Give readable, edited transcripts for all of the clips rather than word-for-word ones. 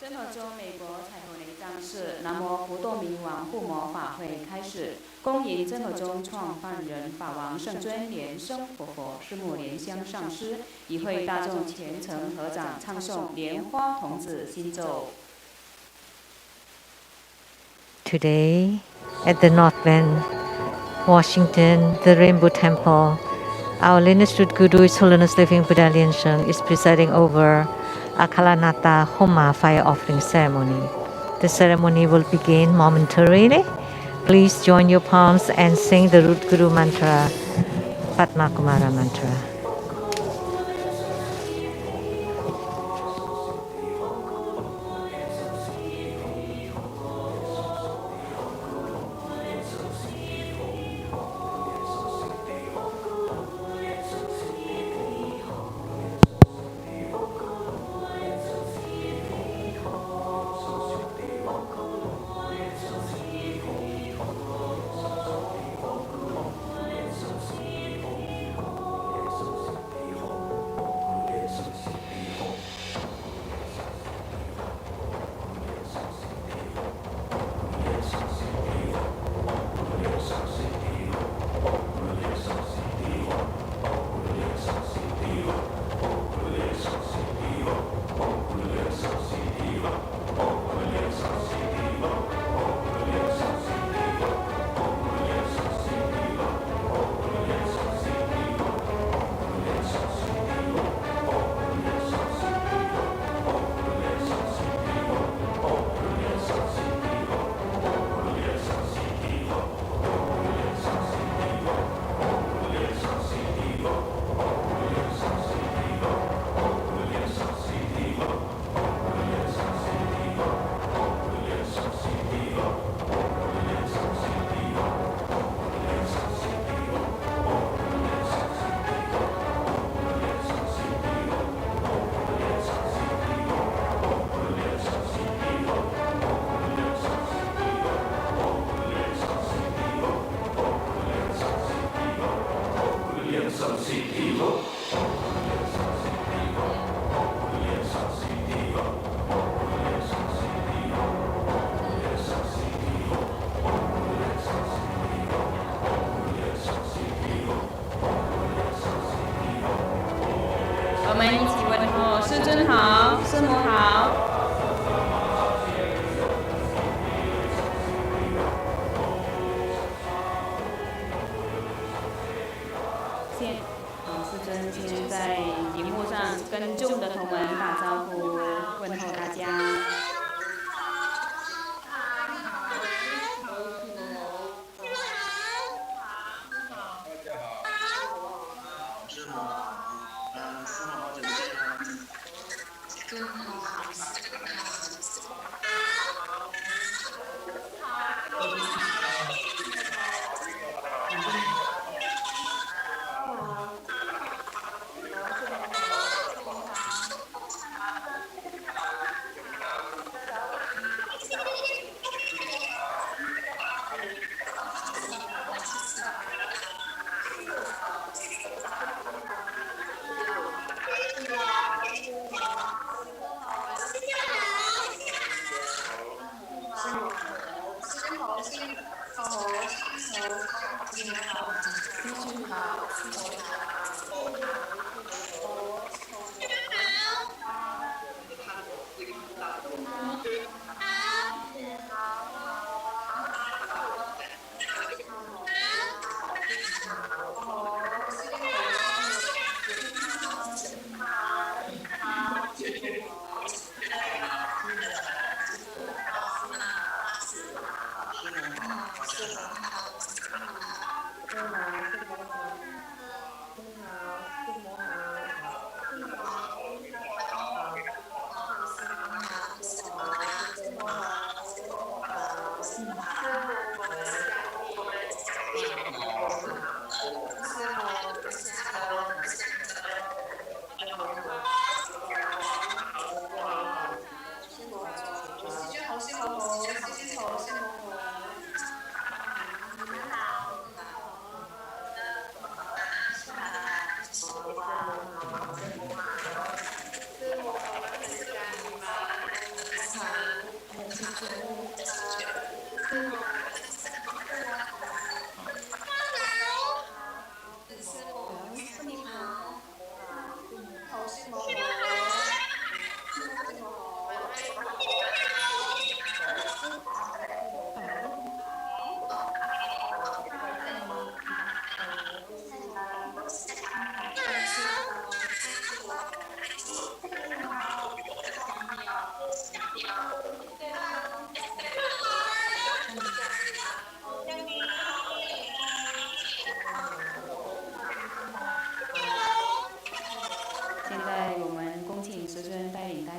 真和州美国彩虹雷藏寺南无不动明王护摩法会开始，恭迎真和宗创办人法王圣尊莲生活佛师母莲香上师，与会大众虔诚合掌唱诵莲花童子心咒。Today, at the North Bend, Washington, the Rainbow Temple, our lineage Guru, His Holiness Living Buddha Lian-Sheng, is presiding over Acala Homa fire offering ceremony. The ceremony will begin momentarily. Please join your palms and sing the root Guru mantra, Padmakumara mantra.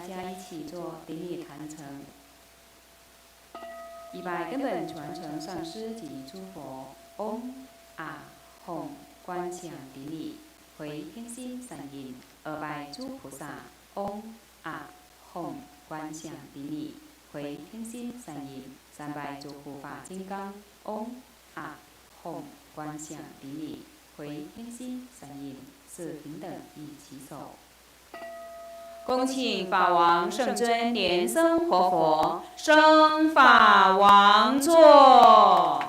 家一起做顶礼坛城，以拜根本传承上师及诸佛。唵啊吽观想顶礼，回天心散印。二拜诸菩萨。唵啊吽观想顶礼，回天心散印。三拜诸护法金刚。唵啊吽观想顶礼，回天心散印。四平等一起手。恭请法王圣尊莲生活佛升法王座。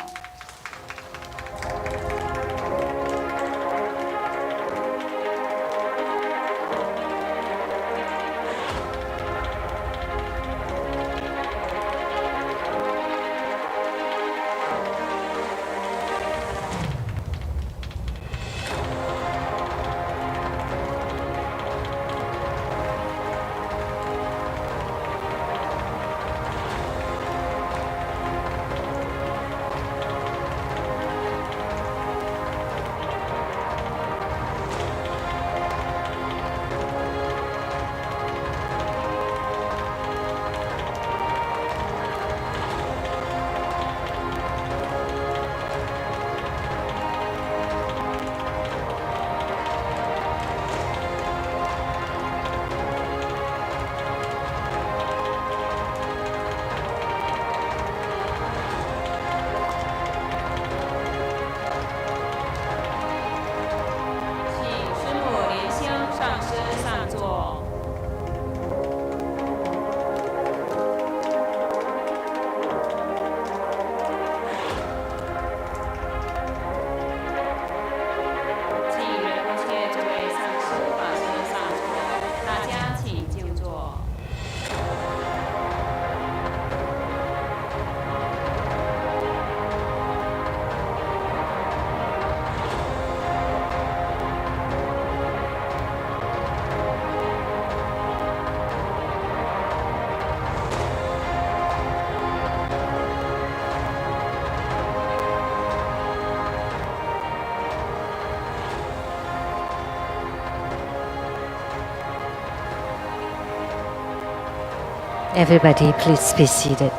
Everybody, please be seated.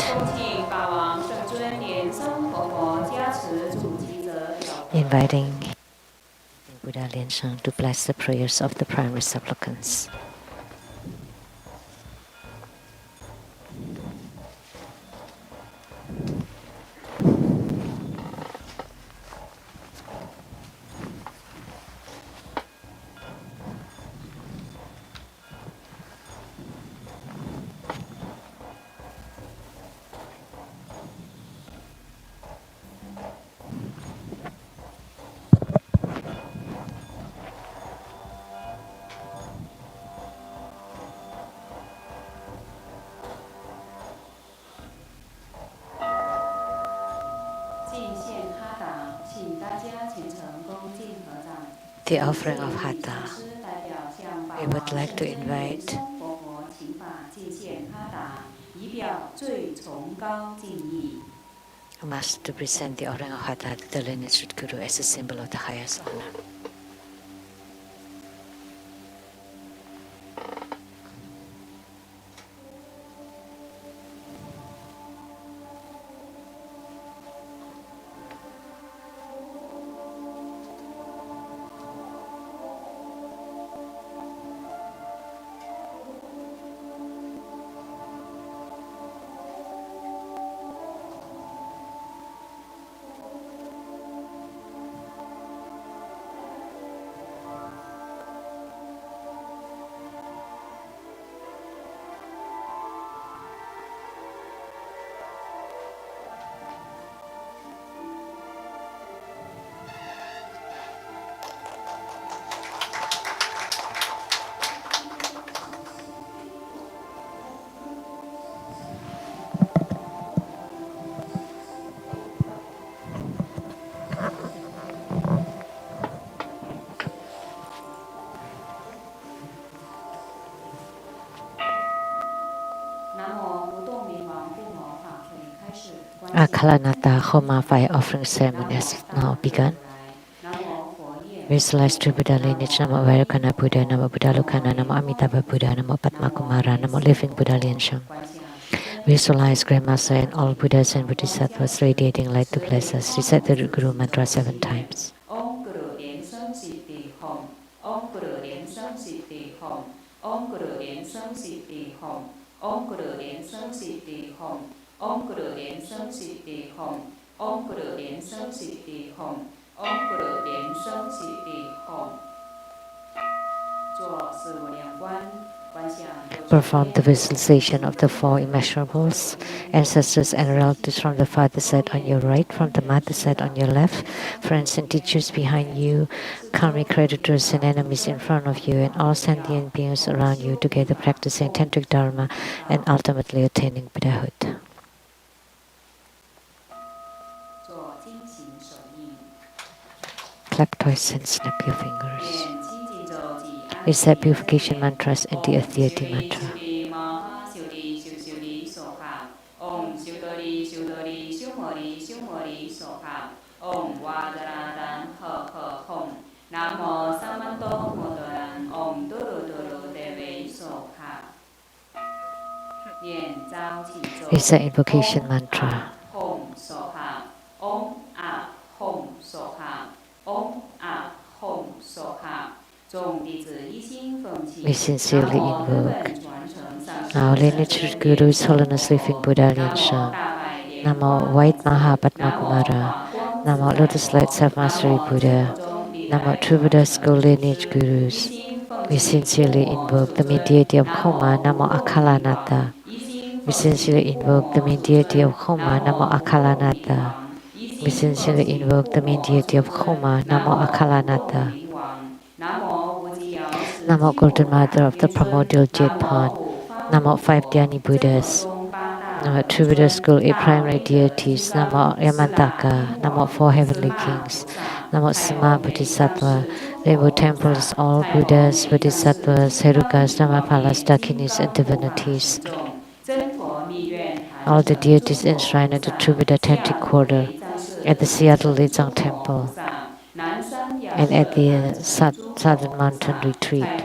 Inviting Buddha Lian-Sheng to bless the prayers of the primary supplicants. The offering of Hatha. We would like to invite a master to present the offering of Hatha to the lineage Guru as a symbol of the highest honor. Acala Homa fire offering ceremony has now begun. Visualize true Buddha lineage. Namo Vairocana Buddha, Namo Buddha Lucana, Namo Amitabha Buddha, Namo Padmakumara, Namo Living Buddha Lian-Sheng. Visualize Grandmaster and all Buddhas and Bodhisattvas radiating light to bless us. Recite the Guru mantra 7 times. Om Guru Lian Sheng Siddhi Hom. Om Guru Lian Sheng Siddhi Hom. Om Guru Lian Sheng Siddhi Hom. Om Guru Lian Sheng Siddhi Hom. Om Guru Lian Sheng Siddhi Hom. Om Guru Lian Sheng Siddhi Hom. Om Guru Lian Sheng Siddhi Hom. Perform the visualization of the four immeasurables, ancestors and relatives from the father side on your right, from the mother side on your left, friends and teachers behind you, karmic creditors and enemies in front of you, and all sentient beings around you, together practicing tantric dharma and ultimately attaining Buddhahood. Clap twice and snap your fingers. Recite purification mantras and the deity mantra. Om Vajradan Hom. Namo Samanto Modoran Om Duru Duru Deve Soha. Recite invocation mantra. Hom Soha. Om A Hom Soha. Om A Hom Soha. We sincerely invoke our lineage Guru, His Holiness Living Buddha Lian-Sheng. Namo White Maha Padmakumara. Namo Lotus Light Self-Mastery Buddha. Namo True Buddha School Lineage Gurus. We sincerely invoke the mediator of Homa, Namo Acala. We sincerely invoke the mediator of Homa, Namo Acala. We sincerely invoke the mediator of Homa, Namo Acala. Namo Golden Mother of the Primordial Jade Pond. Namo 5 Dhyani Buddhas. Namo True Buddha School 8 Primary Deities. Namo Yamantaka. Namo 4 Heavenly Kings. Namo Sama Bodhisattva. Rainbow Temples, all Buddhas, Bodhisattvas, Herukas, Dhammapalas, Dakinis, and divinities. All the deities enshrined at the True Buddha Tantric Quarter, at the Seattle Lizang Temple, and at the Southern Mountain Retreat.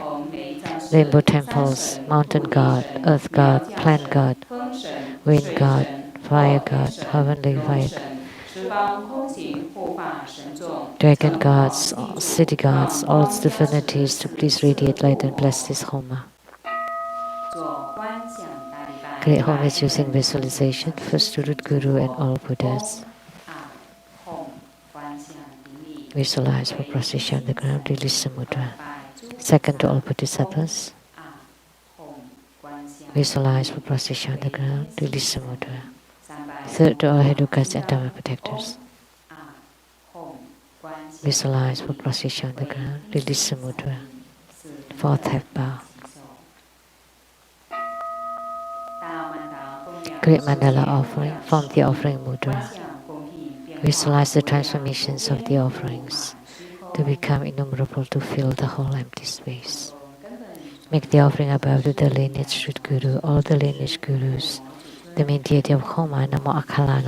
Rainbow temples, mountain god, earth god, plant god, wind god, fire god, heavenly fire god, dragon gods, city gods, all its divinities to please radiate light and bless this Homa. Create homage using visualization, first to root Guru and all Buddhas. Visualize for procession on the ground, release the mudra. Second to all Bodhisattvas. Visualize for procession on the ground, release the mudra. Third to all Herukas and Dharma protectors. Visualize for procession on the ground, release the mudra. Fourth half bow. Great mandala offering, form the offering mudra. Visualize the transformations of the offerings to become innumerable to fill the whole empty space. Make the offering above to the lineage root Guru, all the lineage Gurus, the mediator of Homa, Namo Acala.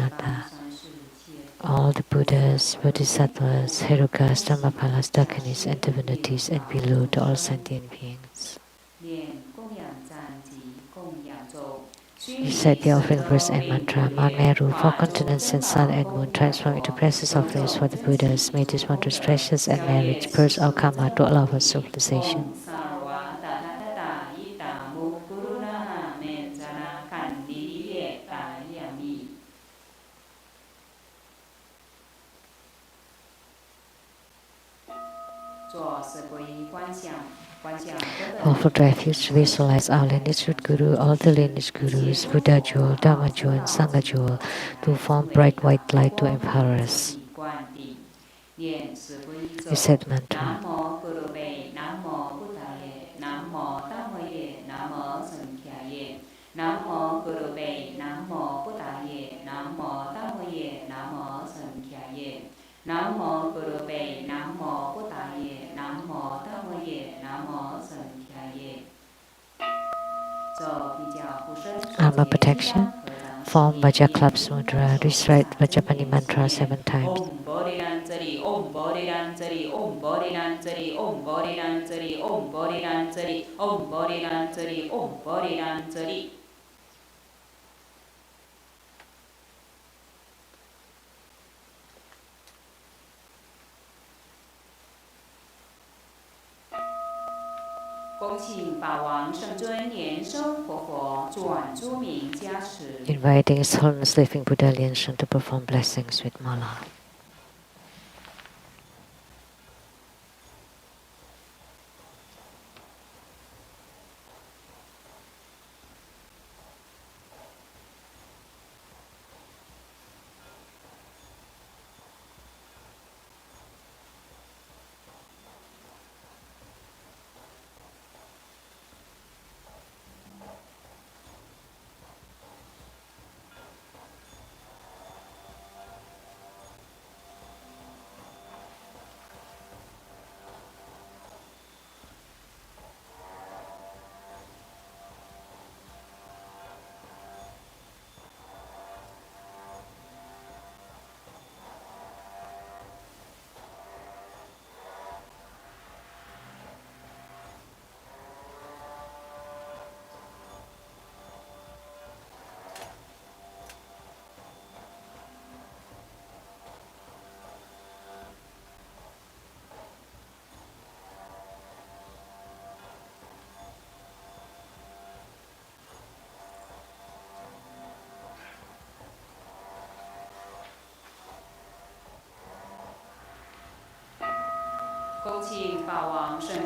All the Buddhas, Bodhisattvas, Herukas, Dhammapalas, Dakinis, and divinities, and below to all sentient beings. Recite the offering verse and mantra. Mount Meru, 4 continents and sun and moon, transform into precious offerings for the Buddhas. May these wondrous treasures and marriage purge our karma to allow for civilization. For refuge, visualize our lineage root Guru, all the lineage Gurus, Buddha jewel, Dharma jewel, and Sangha jewel, to form bright white light to empower us. Recite mantra. Namo Guru Be, Namo Buddhaye, Namo Dhammaye, Namo Sankhyaye. Armor protection. Form Vajra Clubs Mudra. Recite Vajrapani mantra 7 times. Om Bodhi Nanjari, Om Bodhi Bodhiranjari, Om Bodhiranjari, Om Bodhiranjari, Om Bodhiranjari, Om Bodhiranjari, Om Bodhiranjari. 恭请法王圣尊莲生活佛转诸名加持。 Inviting His Holiness Living Buddha Lian-Sheng to perform blessings with mala.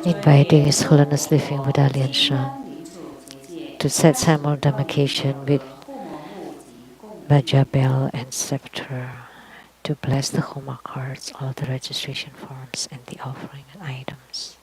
Inviting His Holiness Living Buddha Lian-Sheng to set ceremonial demarcation with Baja bell and scepter to bless the Homa cards, all the registration forms, and the offering items.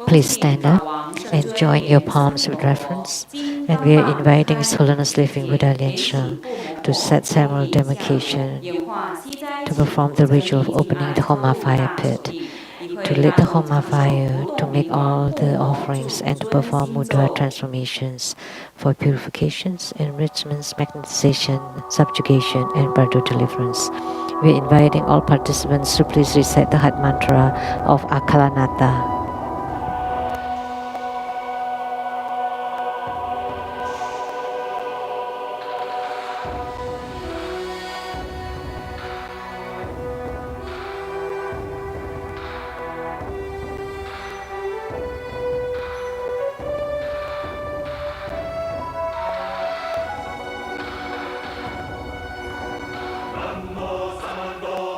Please stand up and join your palms with reverence. And we are inviting His Holiness Living Buddha Lian-Sheng to set ceremonial demarcation, to perform the ritual of opening the Homa fire pit, to lit the Homa fire, to make all the offerings, and to perform mudra transformations for purifications, enrichments, magnetization, subjugation, and Bardo-Deliverance. We are inviting all participants to please recite the heart mantra of Acala. Namo Samado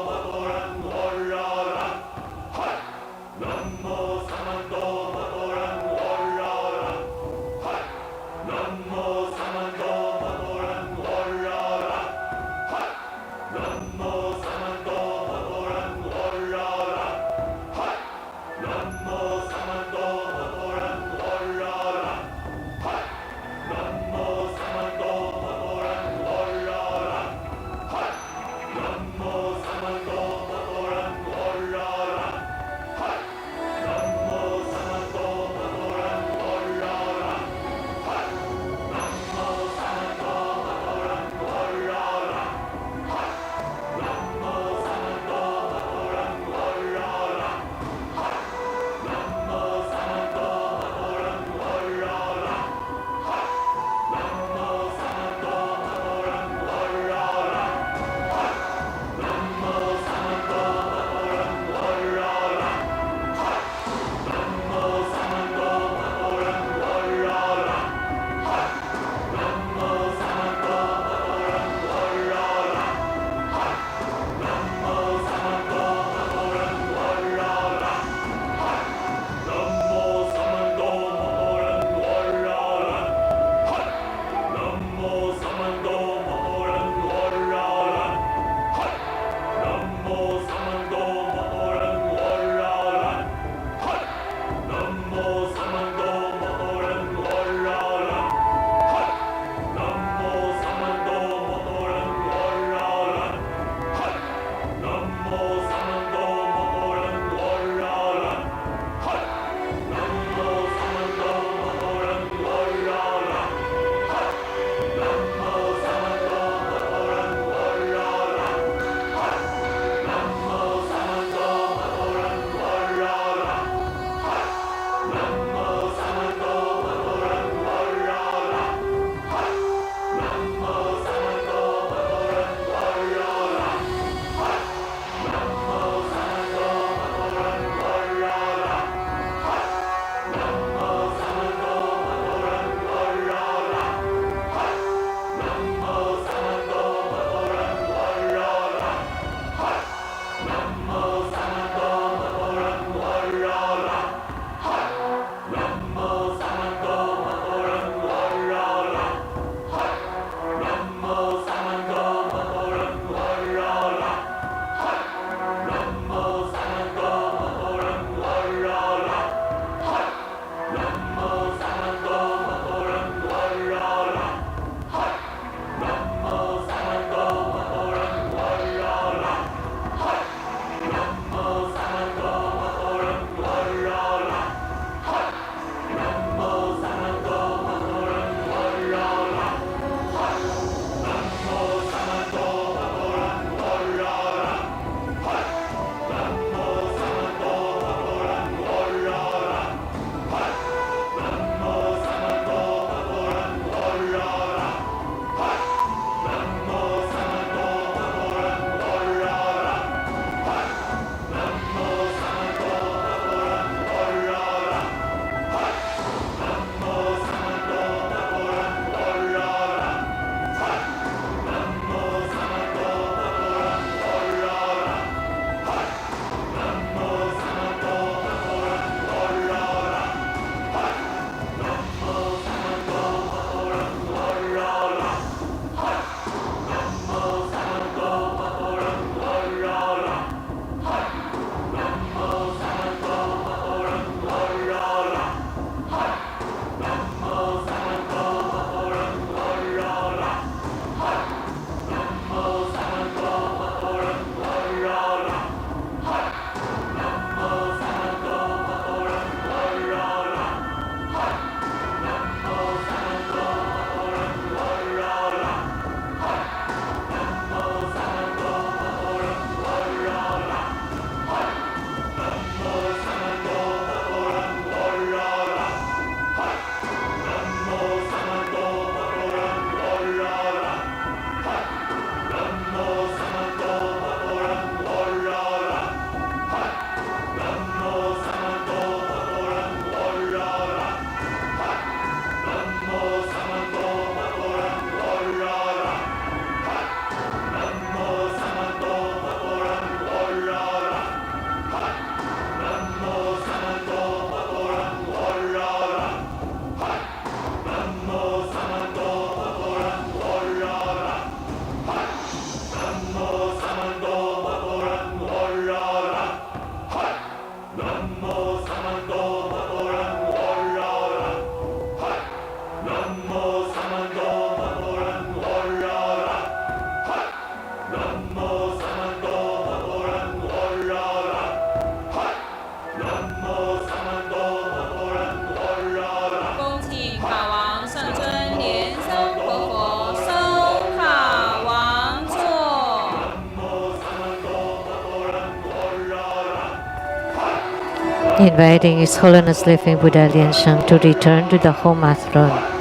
inviting His Holiness Living Buddha Lian-Sheng to return to the Homa throne.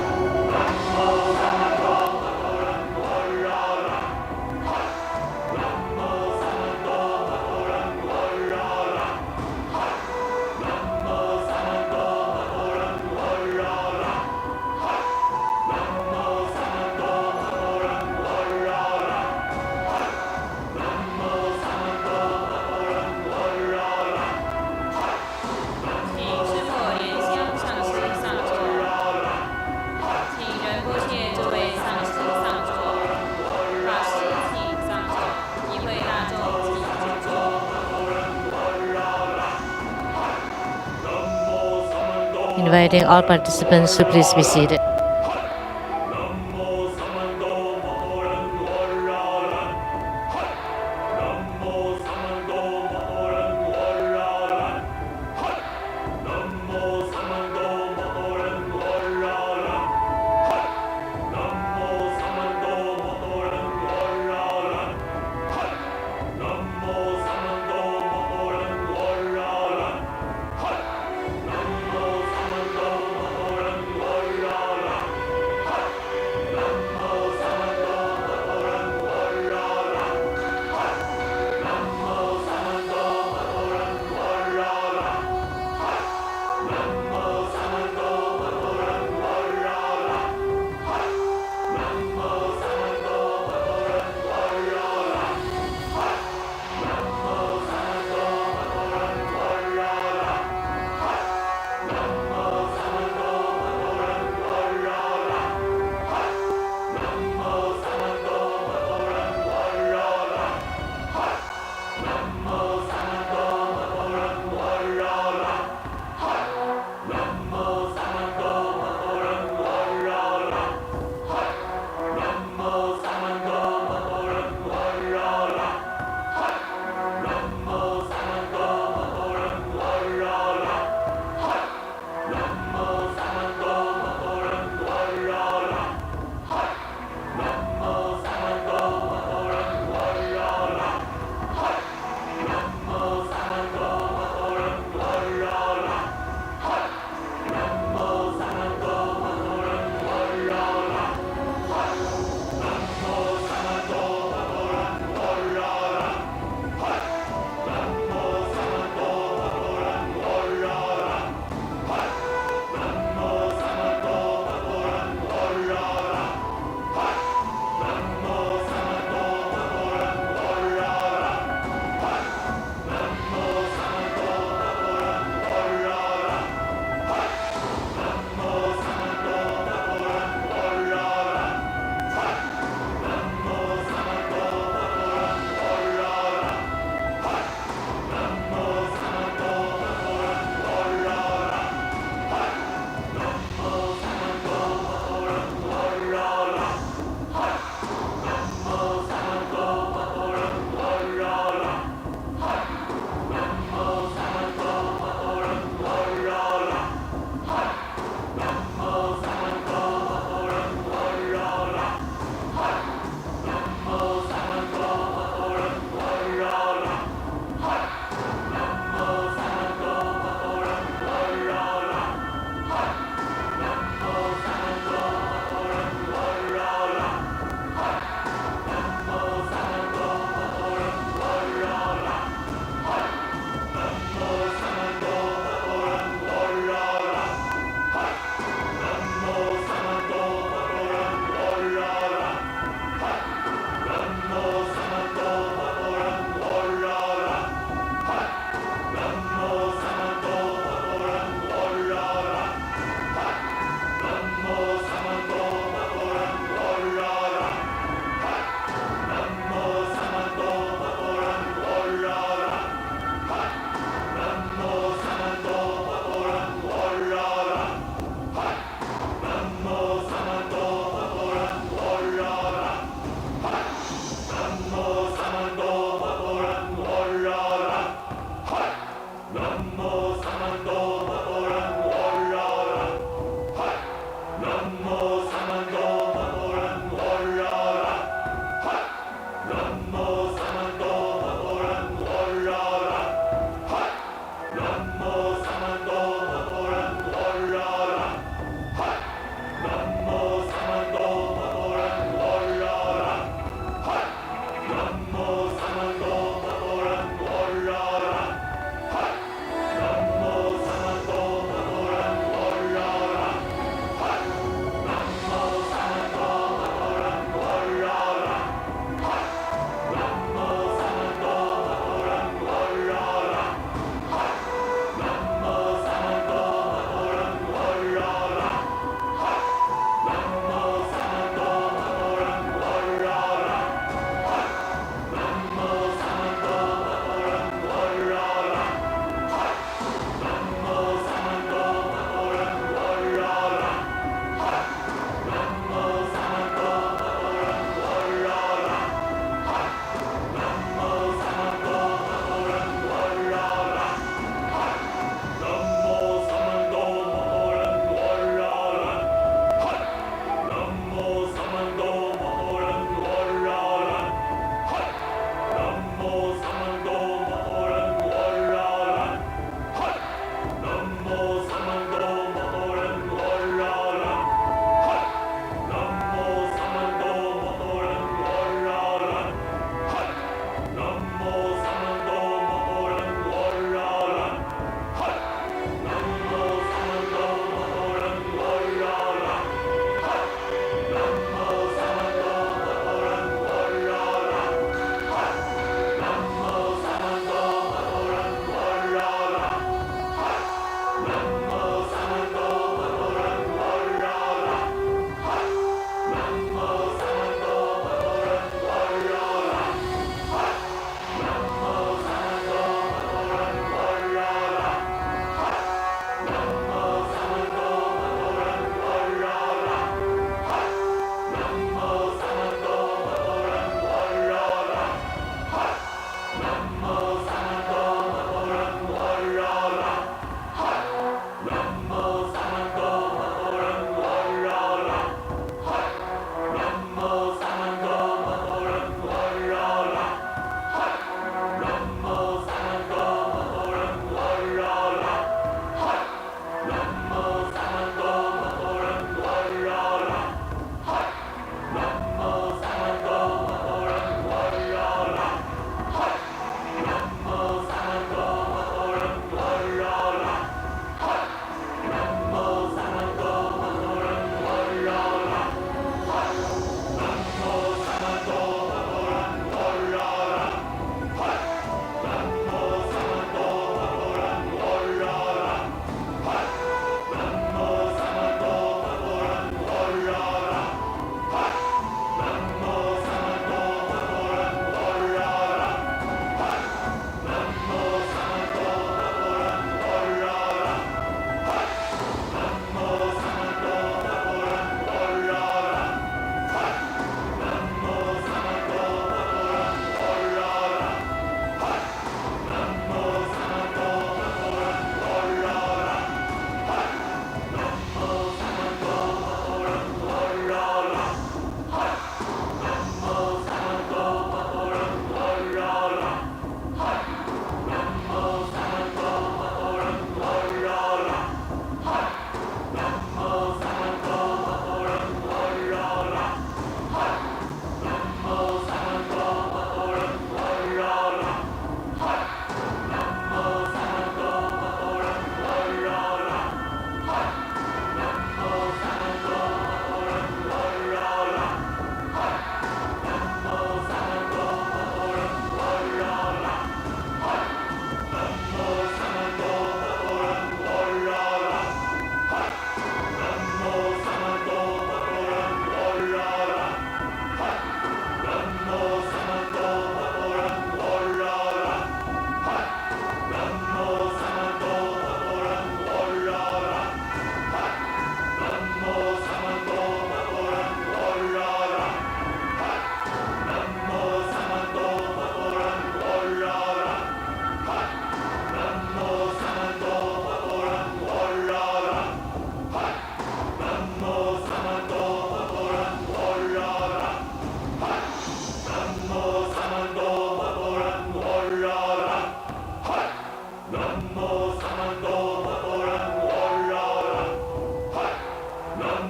Inviting all participants to please be seated.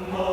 Nam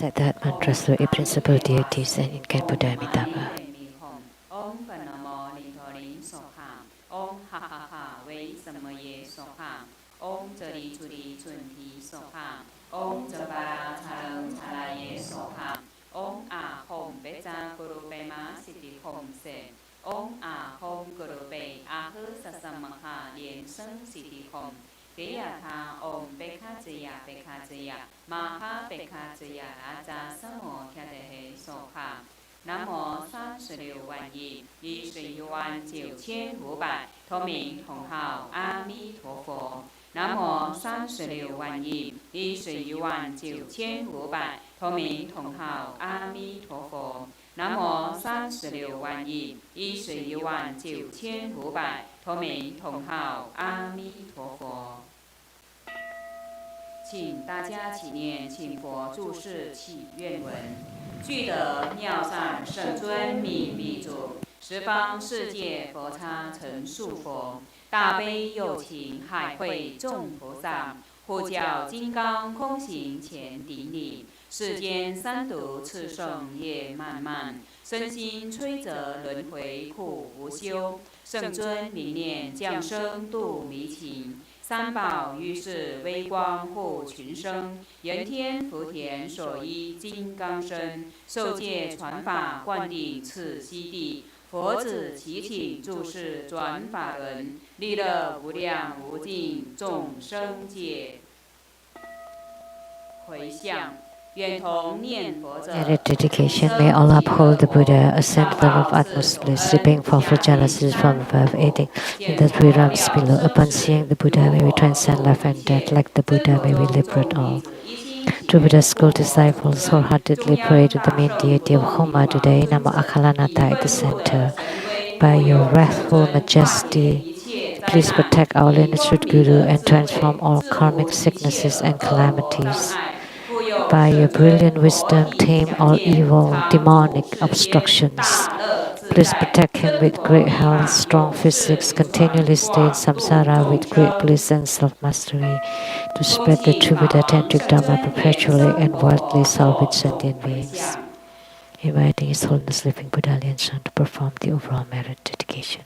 Recite that mantra through a principal deities and incarnate Buddha Amitabha. Om Panamo Lintorin Soham, Om Ha Ha Ha Wei Samoye Soham, Om Jari Juri Junti Soham, Om Jambhala Chalang Chalaye Soham, Om A Hom Beja Guru Bema Siddhi Hom Se, Om A Hom Guru Be Ahu Sasamaha Lian-Sheng Siddhi Hom, Deyatha Om Bekha Jaya Maha Bekha Jaya Aja Samo Kyadehe Soham. 南无36万亿1万9500同名同号阿弥陀佛。南无36万亿1万9500同名同号阿弥陀佛。南无36万亿1万9500同名同号阿弥陀佛。请大家起念请佛注释祈愿文。具得妙善圣尊密密主，十方世界佛刹成数佛，大悲有情海会众菩萨，护教金刚空行前顶礼，世间三毒炽盛业漫漫，身心摧折轮回苦无休，圣尊明念降生度迷情。 三宝于是微光护群生，人天福田所依金刚身，受戒传法灌顶次悉地，佛子祈请注释转法轮，利乐无量无尽众生界。回向。 At a dedication, may all uphold the Buddha, ascend the level of utmost bliss, repaying for jealousies from above, aiding in the three realms below. Upon seeing the Buddha, may we transcend life and death. Like the Buddha, may we liberate all. To Buddha's school disciples, wholeheartedly pray to the main deity of Homa today, Namo Acala at the center. By your wrathful majesty, please protect our lineage Guru and transform all karmic sicknesses and calamities. By your brilliant wisdom, tame all evil, demonic obstructions. Please protect him with great health, strong physics, continually stay in samsara with great bliss and self-mastery, to spread the true Buddha Tantric Dharma perpetually and widely salvage sentient beings. Inviting His Holiness Living Buddha Lian-Sheng to perform the overall merit dedication.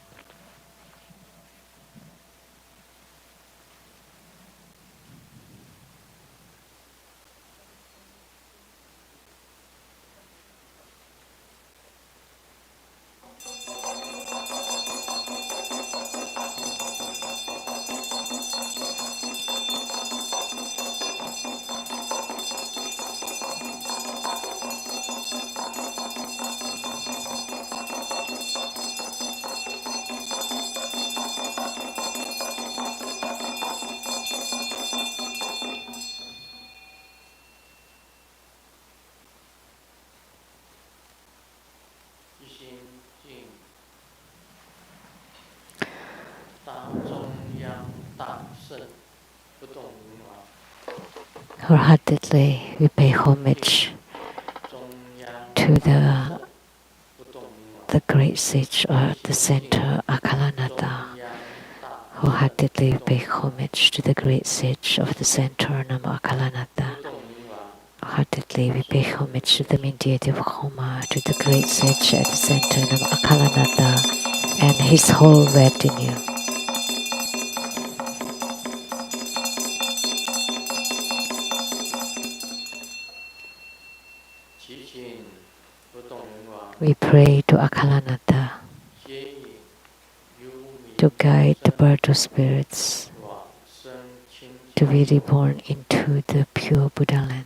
Wholeheartedly, we pay homage to the great sage at the center, Acala. Wholeheartedly, we pay homage to the great sage of the center, Namo Acala. Wholeheartedly, we pay homage to the main deity of Homa, to the great sage at the center, Namo Acala, and his whole retinue. We pray to Acala to guide the Bardo spirits to be reborn into the pure Buddha land.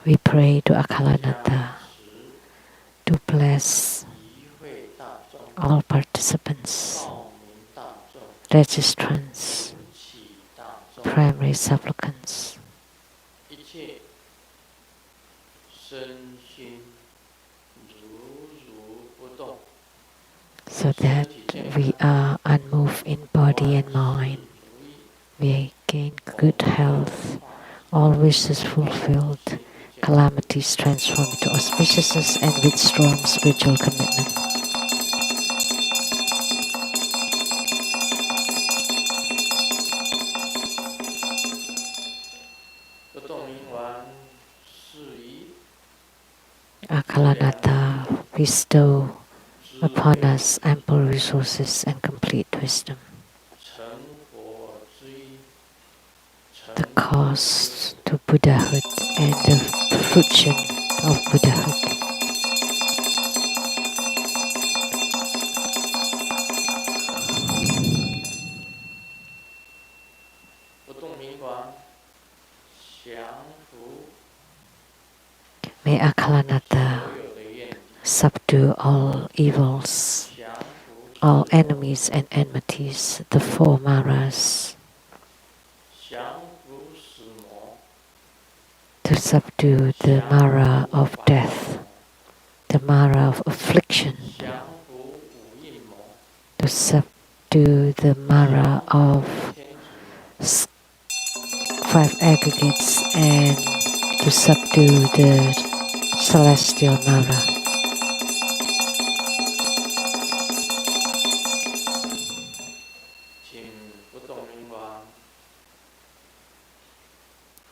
We pray to Acala to bless all participants, registrants, primary supplicants, so that we are unmoved in body and mind. We gain good health, all wishes fulfilled, calamities transformed into auspiciousness, and with strong spiritual commitment. Akalanata bestow upon us ample resources and complete wisdom. The cause to Buddhahood and the fruition of Buddhahood. May Akalanata subdue all evils, all enemies and enmities, the four maras, to subdue the mara of death, the mara of affliction, to subdue the mara of five aggregates, and to subdue the celestial mara.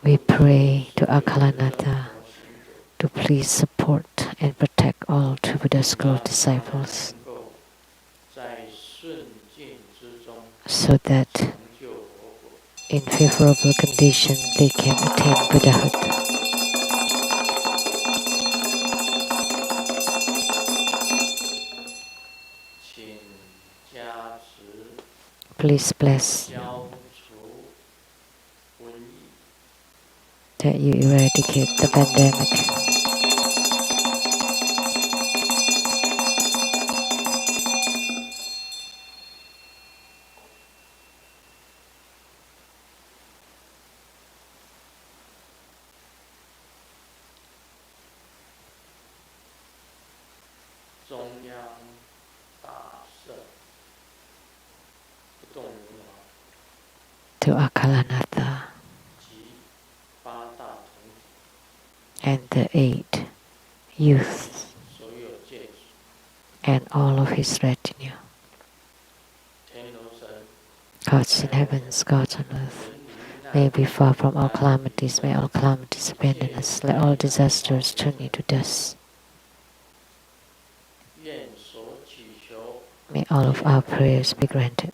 We pray to Akalanata to please support and protect all true Buddha school disciples so that in favorable condition they can attain Buddhahood. Please bless that you eradicate the pandemic. To Akalanata and the 8 youths and all of his retinue. Gods in heavens, gods on earth, may be far from all calamities, may all calamities abandon us, let all disasters turn into dust. May all of our prayers be granted.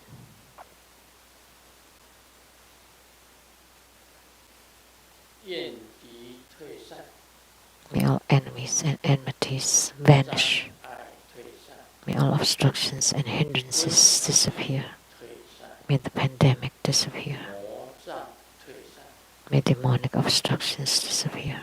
May all enemies and enmities vanish. May all obstructions and hindrances disappear. May the pandemic disappear. May demonic obstructions disappear.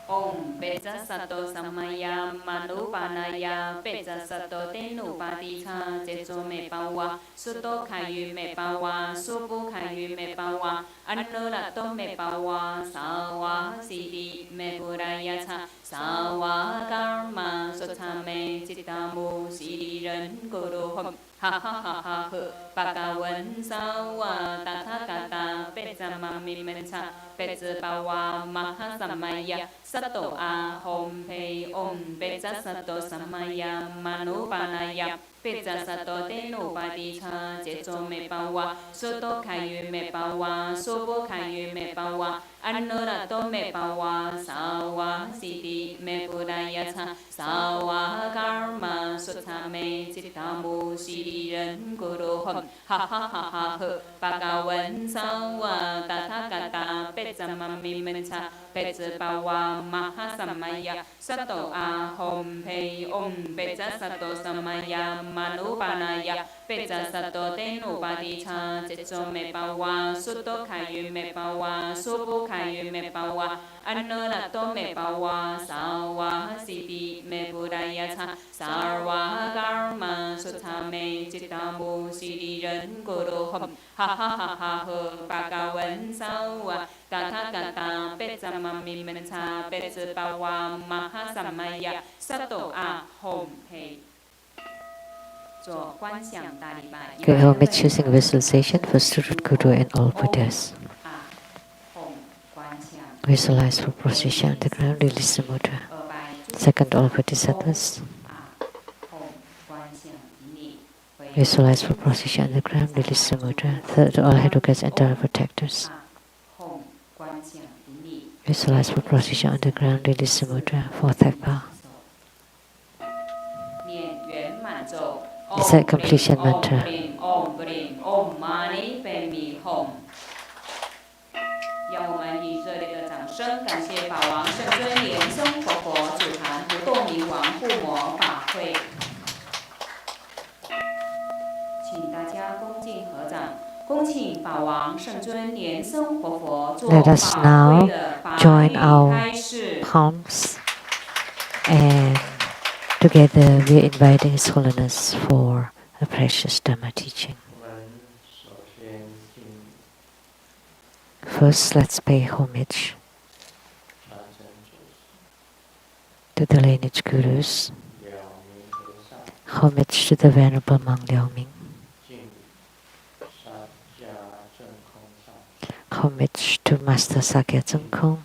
Om Beja Sato Samaya Manupanaya Beja Sato Tenu Padicha Jejo Me Pawa Suto Kayu Me Pawa Subu Kayu Me Pawa Anulato Me Pawa Sawa Sidi Me Purayacha Sawa Karma Sotame Chitamu Sidi Ren Guru Hom Ha ha ha ha ha Bhagawan Sawa Tathagata Pejamami Mencha Pejapawa Mahasamaya Sato A Hom Pei Om Beja Sato Samaya Manupanaya Beja Sato Tenu Padicha Jejo Me Pawa Suto Kayu Me Pawa Subu Kayu Me Pawa Anurato Me Pawa Sawa Sidi Me Purayacha Sawa Karma Sutame Chitamu Sidi Ren Guru Hom Ha ha ha ha ha Bhagawan Sawa Tathagata Pejamami Mencha Pejapawa Mahasamaya Sato A Hom Pei Om Beja Sato Samaya Manupanaya Beja Sato Tenu Padicha Jejo Me Pawa Suto Kayu Me Pawa Subu Kayu Me Pawa Anurato Me Pawa Sawa Sidi Me Purayacha Sarva Karma Sutame Chitamu Sidi Ren Guru Hom Ha ha ha ha ha Bhagawan Sawa Tathagata Pejamami Mencha Pejapawa Mahasamaya Sato A Hom Pei Good homage using visualization for student Guru and all Buddhas. Visualize for position on the ground, release the mudra. Second, all Bodhisattvas. Visualize for position on the ground, release the mudra. Third, all Herukas and Dharma protectors. Visualize for position on the ground, release the mudra. Fourth, Acala. Recite completion mantra. 让我们以热烈的掌声感谢法王圣尊莲生活佛主坛不动明王护摩法会，请大家恭敬合掌，恭请法王圣尊莲生活佛做 Let us 法会 now 的法 join 语 our 开示。 palms and together we are inviting His Holiness for a precious Dharma teaching. First, let's pay homage to the lineage gurus, homage to the Venerable Monk Liao Ming, homage to Master Sakya Tsongkhong,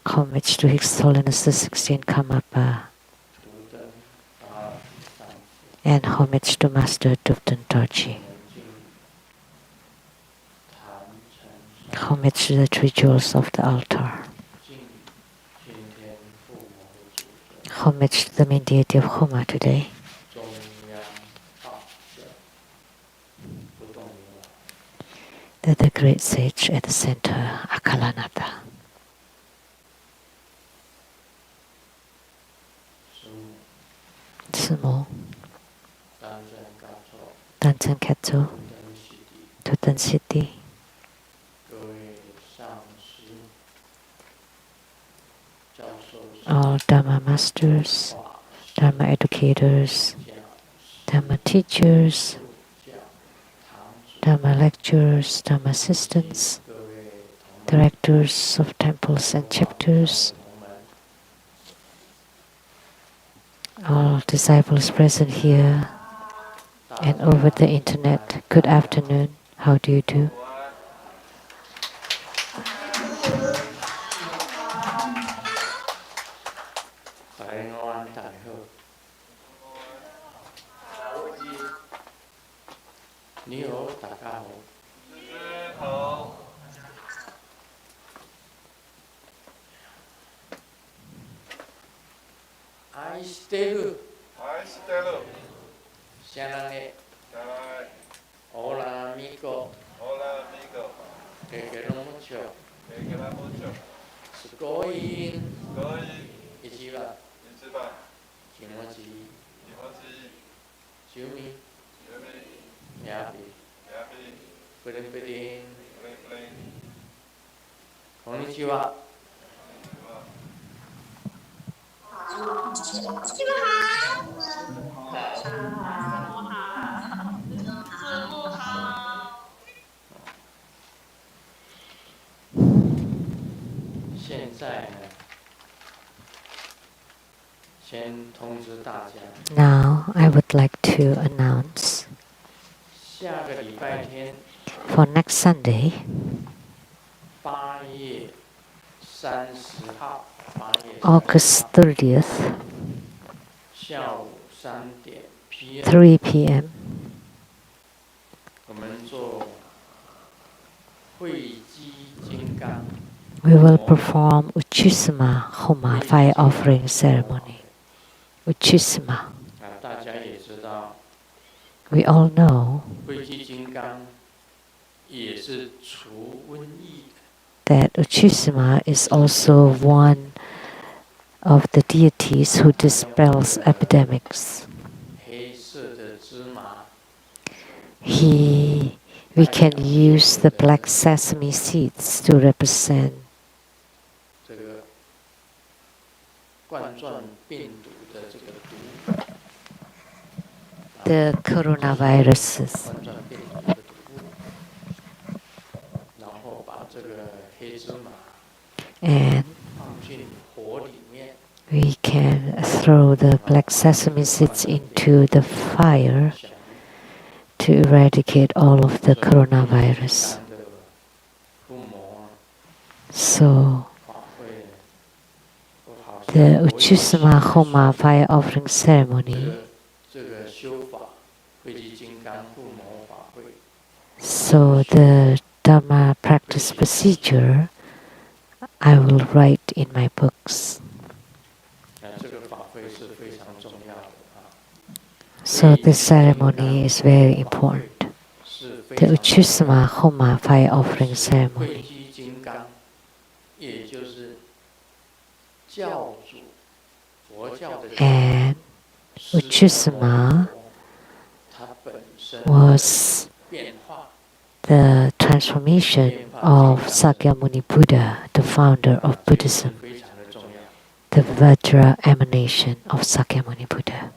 homage to His Holiness the 16th Karmapa, and homage to Master Dupten Dorji. Homage to the three jewels of the altar. Homage to the main deity of Homa today. The great sage at the center, Acala. Sumo, Danchen Ketsu, Tutan City, all Dharma masters, Dharma educators, Dharma teachers, Dharma lecturers, Dharma assistants, directors of temples and chapters, all disciples present here and over the internet. Good afternoon. How do you do? Hola amigo. Hola amigo. Te quiero mucho. Te quiero mucho. Sugoi. Sugoi. Ichiba. Ichiba. Kimochi. Kimochi. Shumi. Shumi. Yapi. Yapi. Pudding pudding. Pudding pudding. Konnichiwa. Now I would like to announce for next Sunday, August 30th, 3 p.m. we will perform Ucchusma Homa fire offering ceremony. Ucchusma. We all know that Ucchusma is also one of the deities who dispels epidemics. We can use the black sesame seeds to represent the coronaviruses. And we can can throw the black sesame seeds into the fire to eradicate all of the coronavirus. So the Ucchusma Homa fire offering ceremony, so the Dharma practice procedure I will write in my books. So this ceremony is very important. The Ucchusma Homa fire offering ceremony. And Ucchusma was the transformation of Sakyamuni Buddha, the founder of Buddhism, the Vajra emanation of Sakyamuni Buddha.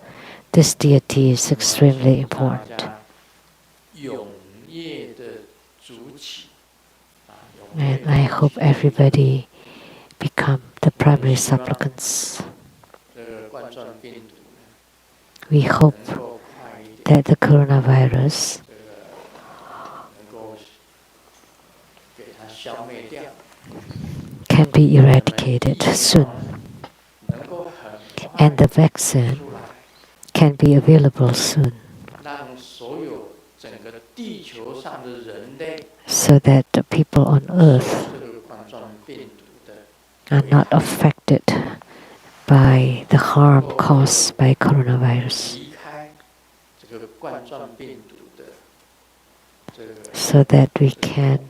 This deity is extremely important. And I hope everybody become the primary supplicants. We hope that the coronavirus can be eradicated soon, and the vaccine can be available soon, so that the people on earth are not affected by the harm caused by coronavirus, so that we can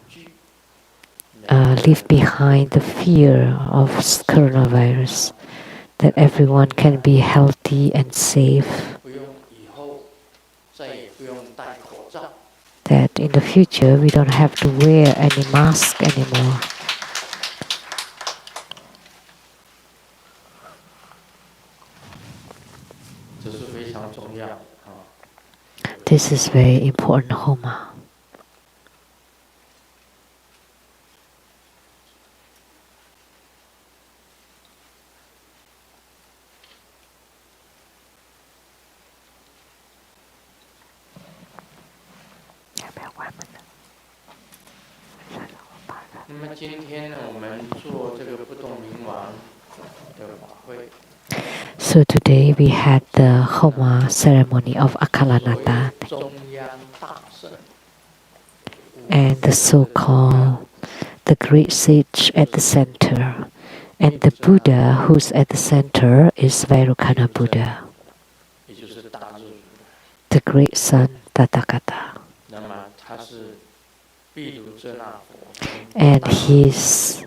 leave behind the fear of coronavirus, that everyone can be healthy and safe, that in the future we don't have to wear any mask anymore. This is very important, Homa. So today we had the Homa ceremony of Acala, and the so-called the great sage at the center, and the Buddha who's at the center is Vairocana Buddha, the great son Tathagata. And he's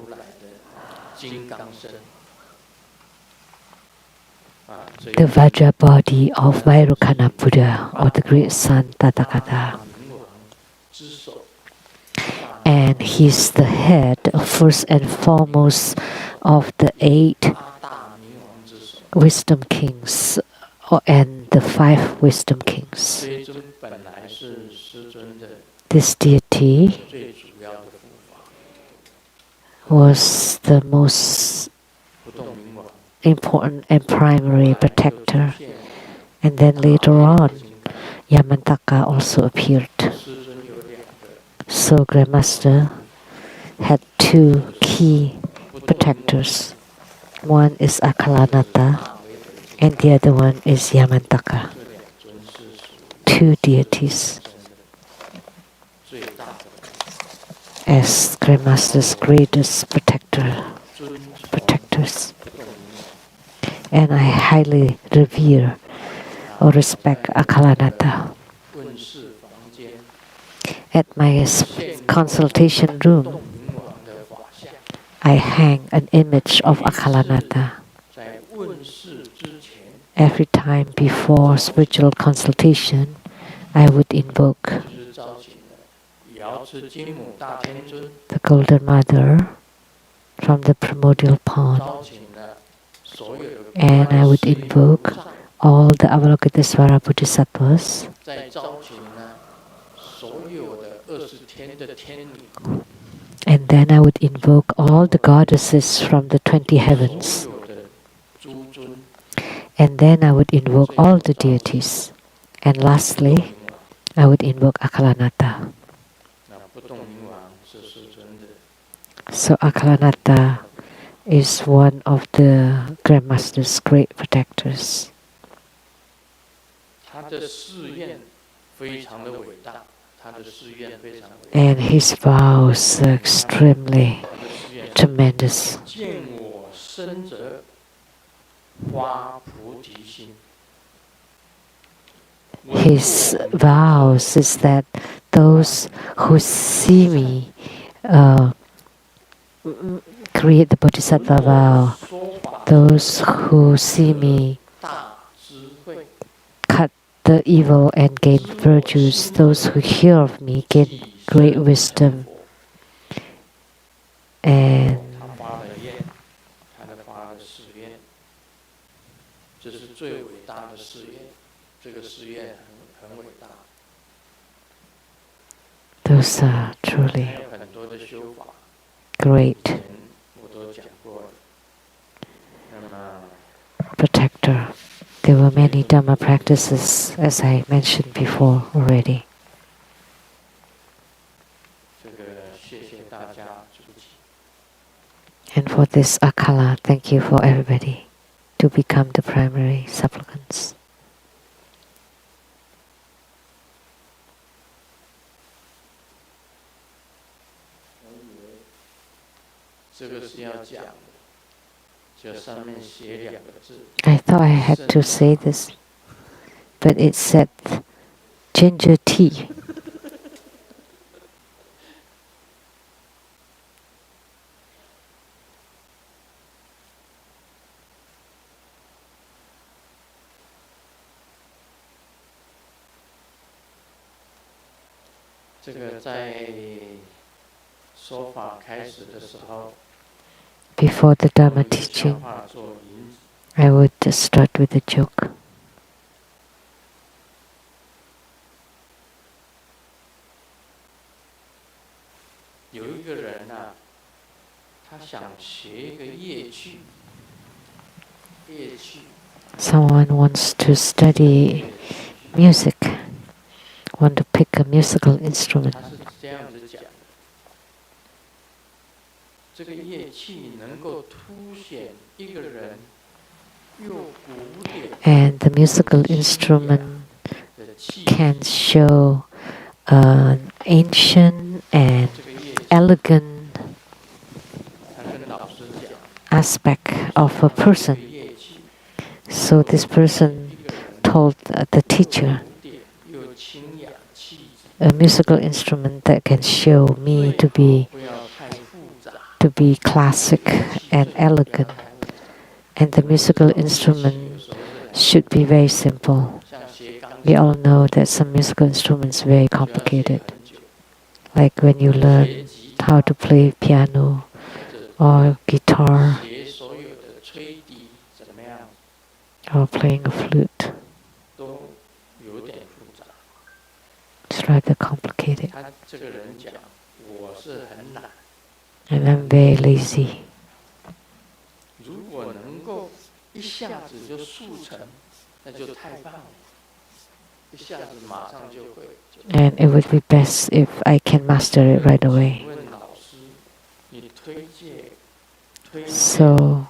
the Vajra body of Vairocana Buddha, or the great son Tathagata. And he's the head, first and foremost, of the 8 wisdom kings and the 5 wisdom kings. This deity was the most important and primary protector. And then later on, Yamantaka also appeared. So Grandmaster had 2 key protectors. One is Acala, and the other one is Yamantaka. 2 deities as Grandmaster's greatest protectors. And I highly revere or respect Acala. At my consultation room, I hang an image of Acala. Every time before spiritual consultation, I would invoke the Golden Mother from the primordial pond, and I would invoke all the Avalokitesvara Bodhisattvas, and then I would invoke all the goddesses from the 20 heavens, And then I would invoke all the deities. And lastly, I would invoke Acala. So Acala is one of the Grandmaster's great protectors. And his vows are extremely tremendous. His vows is that those who see me create the Bodhisattva vow. Those who see me cut the evil and gain virtues. Those who hear of me gain great wisdom. And those are truly great protector. There were many Dharma practices, as I mentioned before already. And for this Acala, thank you for everybody to become the primary supplicants. I thought I had to say this, but it said ginger tea. Before the Dharma teaching, I would just start with a joke. Someone wants to study music, want to pick a musical instrument. And the musical instrument can show an ancient and elegant aspect of a person. So this person told the teacher, a musical instrument that can show me to be classic and elegant. And the musical instrument should be very simple. We all know that some musical instruments are very complicated. Like when you learn how to play piano or guitar or playing a flute. It's rather complicated. And I'm very lazy. And it would be best if I can master it right away. So,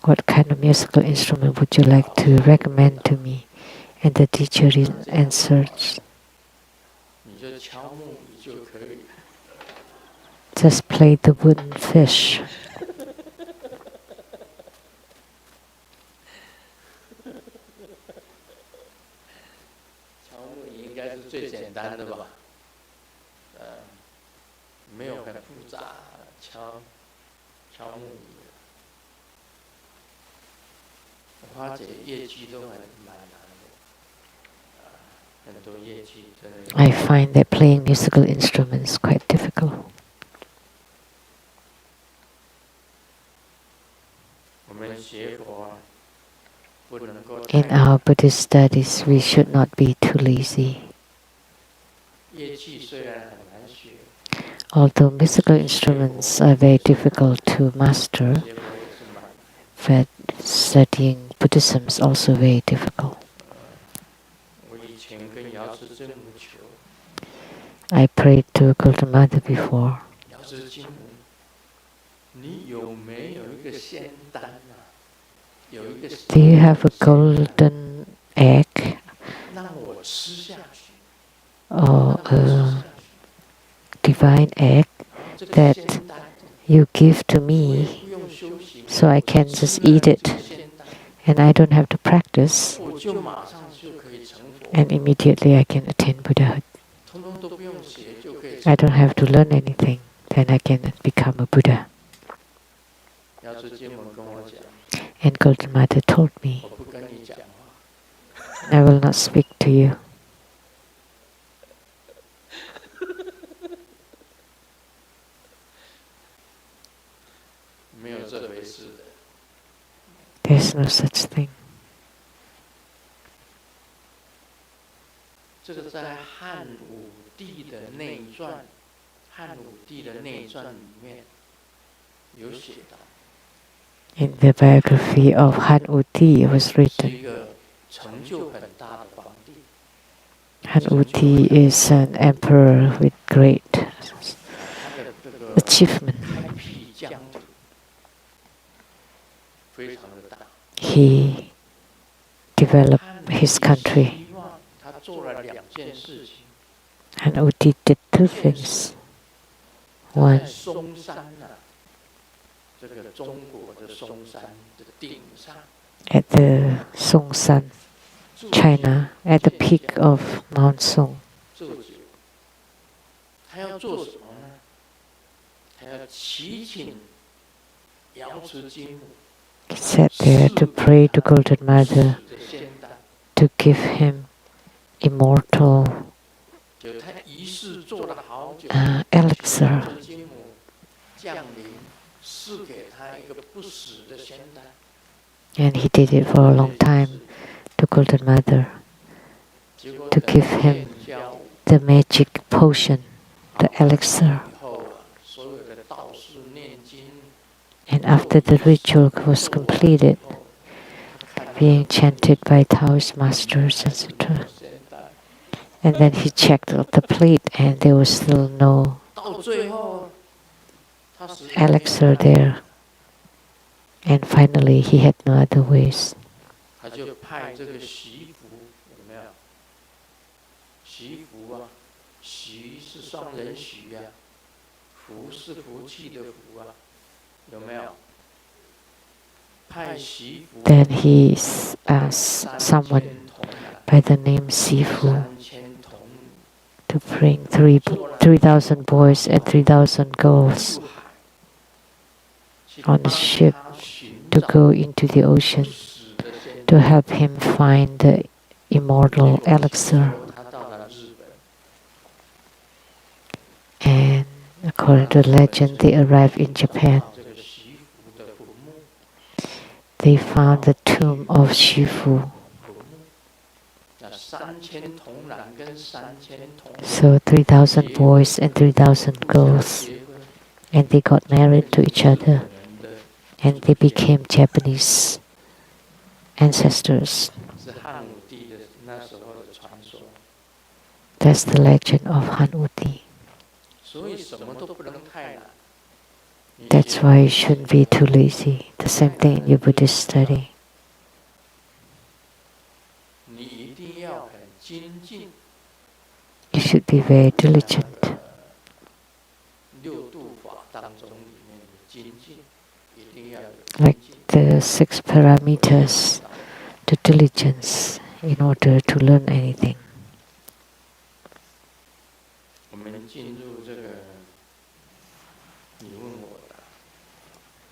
what kind of musical instrument would you like to recommend to me? And the teacher answers, just play the wooden fish. I find that playing musical instruments is quite difficult. In our Buddhist studies, we should not be too lazy. Although musical instruments are very difficult to master, but studying Buddhism is also very difficult. I prayed to Golden Mother before. Do you have a golden egg or a divine egg that you give to me so I can just eat it and I don't have to practice and immediately I can attain Buddhahood? I don't have to learn anything, then I can become a Buddha. And Golden Mother told me, I will not speak to you. There's no such thing. In the biography of Han Wuti, it was written, Han Wuti is an emperor with great achievement. He developed his country. Han Wuti did two things. One, at the Songsan, China, at the peak of Mount Song, he sat there to pray to Golden Mother to give him immortal elixir. And he did it for a long time to Golden Mother to give him the magic potion, the elixir. And after the ritual was completed, being chanted by Taoist masters, etc. And then he checked out the plate and there was still no elixir there. And finally he had no other ways. Then he asked someone by the name Sifu to bring 3,000 boys and 3,000 girls on a ship to go into the ocean to help him find the immortal elixir. And according to legend, they arrived in Japan. They found the tomb of Shifu. So 3,000 boys and 3,000 girls, and they got married to each other, and they became Japanese ancestors. That's the legend of Han Wuti. That's why you shouldn't be too lazy. The same thing in your Buddhist study. You should be very diligent. Like the 6 parameters, the diligence in order to learn anything.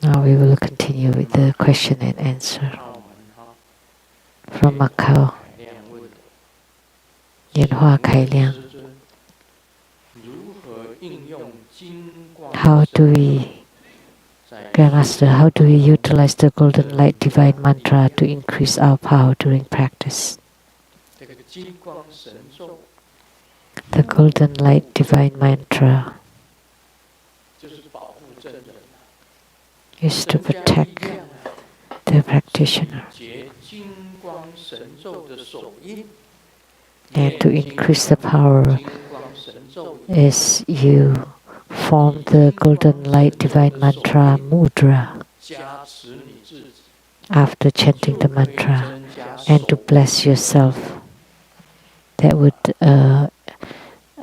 Now we will continue with the question and answer. From Macau, Yanhua Kai Liang. How do we, Grandmaster, how do we utilize the Golden Light Divine Mantra to increase our power during practice? The Golden Light Divine Mantra is to protect the practitioner, and to increase the power is you form the golden light divine mantra mudra after chanting the mantra, and to bless yourself. That would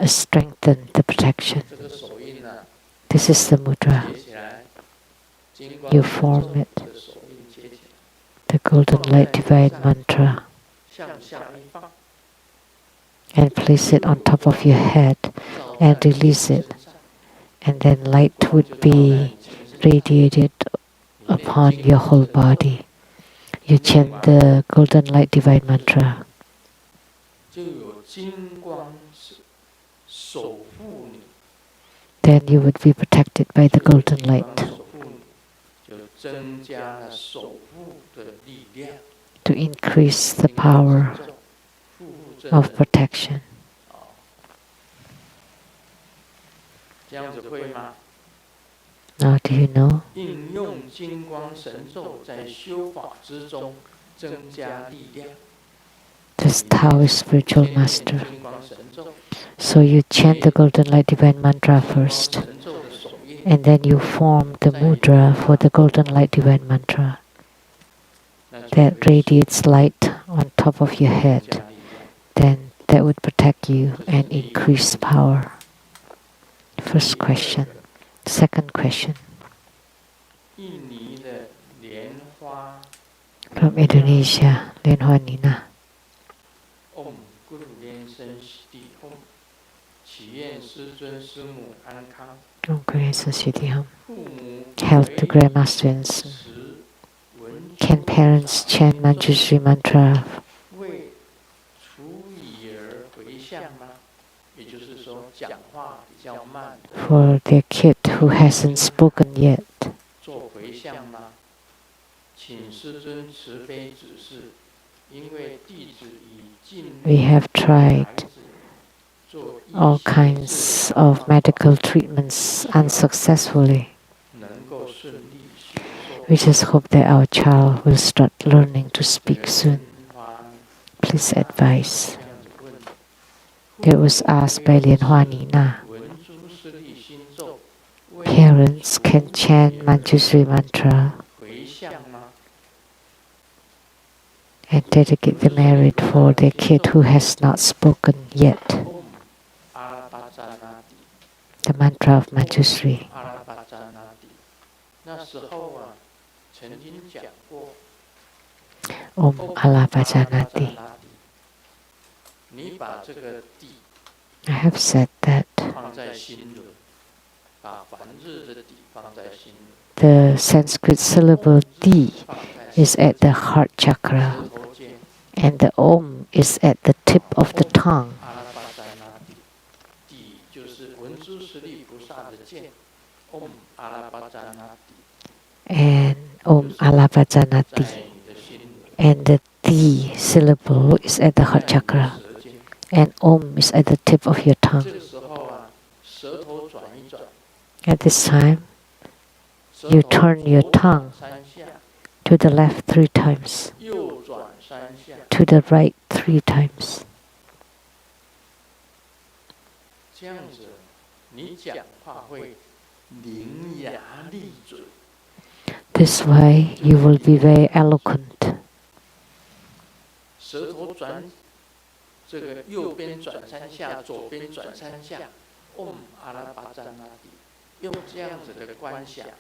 strengthen the protection. This is the mudra. You form it, the golden light divine mantra, and place it on top of your head and release it, and then light would be radiated upon your whole body. You chant the golden light divine mantra. Then you would be protected by the golden light. To increase the power of protection. Now do you know? This Taoist spiritual master. So you chant the golden light divine mantra first, and then you form the mudra for the golden light divine mantra that radiates light on top of your head. Then that would protect you and increase power. First question. Second question. From Indonesia, Lian Nina. Health to Grandmaster Ensign. Can parents chant Manjushri mantra for their kid who hasn't spoken yet? We have tried all kinds of medical treatments unsuccessfully. We just hope that our child will start learning to speak soon. Please advise. It was asked by Lian Nina. Parents can chant Manjushri mantra and dedicate the merit for their kid who has not spoken yet. The mantra of Manjushri. Om Alapajanati. I have said that the Sanskrit syllable di is at the heart chakra, and the Om is at the tip of the tongue. And Om Alapajanati. And the Di syllable is at the heart chakra, and Om is at the tip of your tongue. At this time, you turn your tongue to the left 3 times, to the right 3 times. This way you will be very eloquent.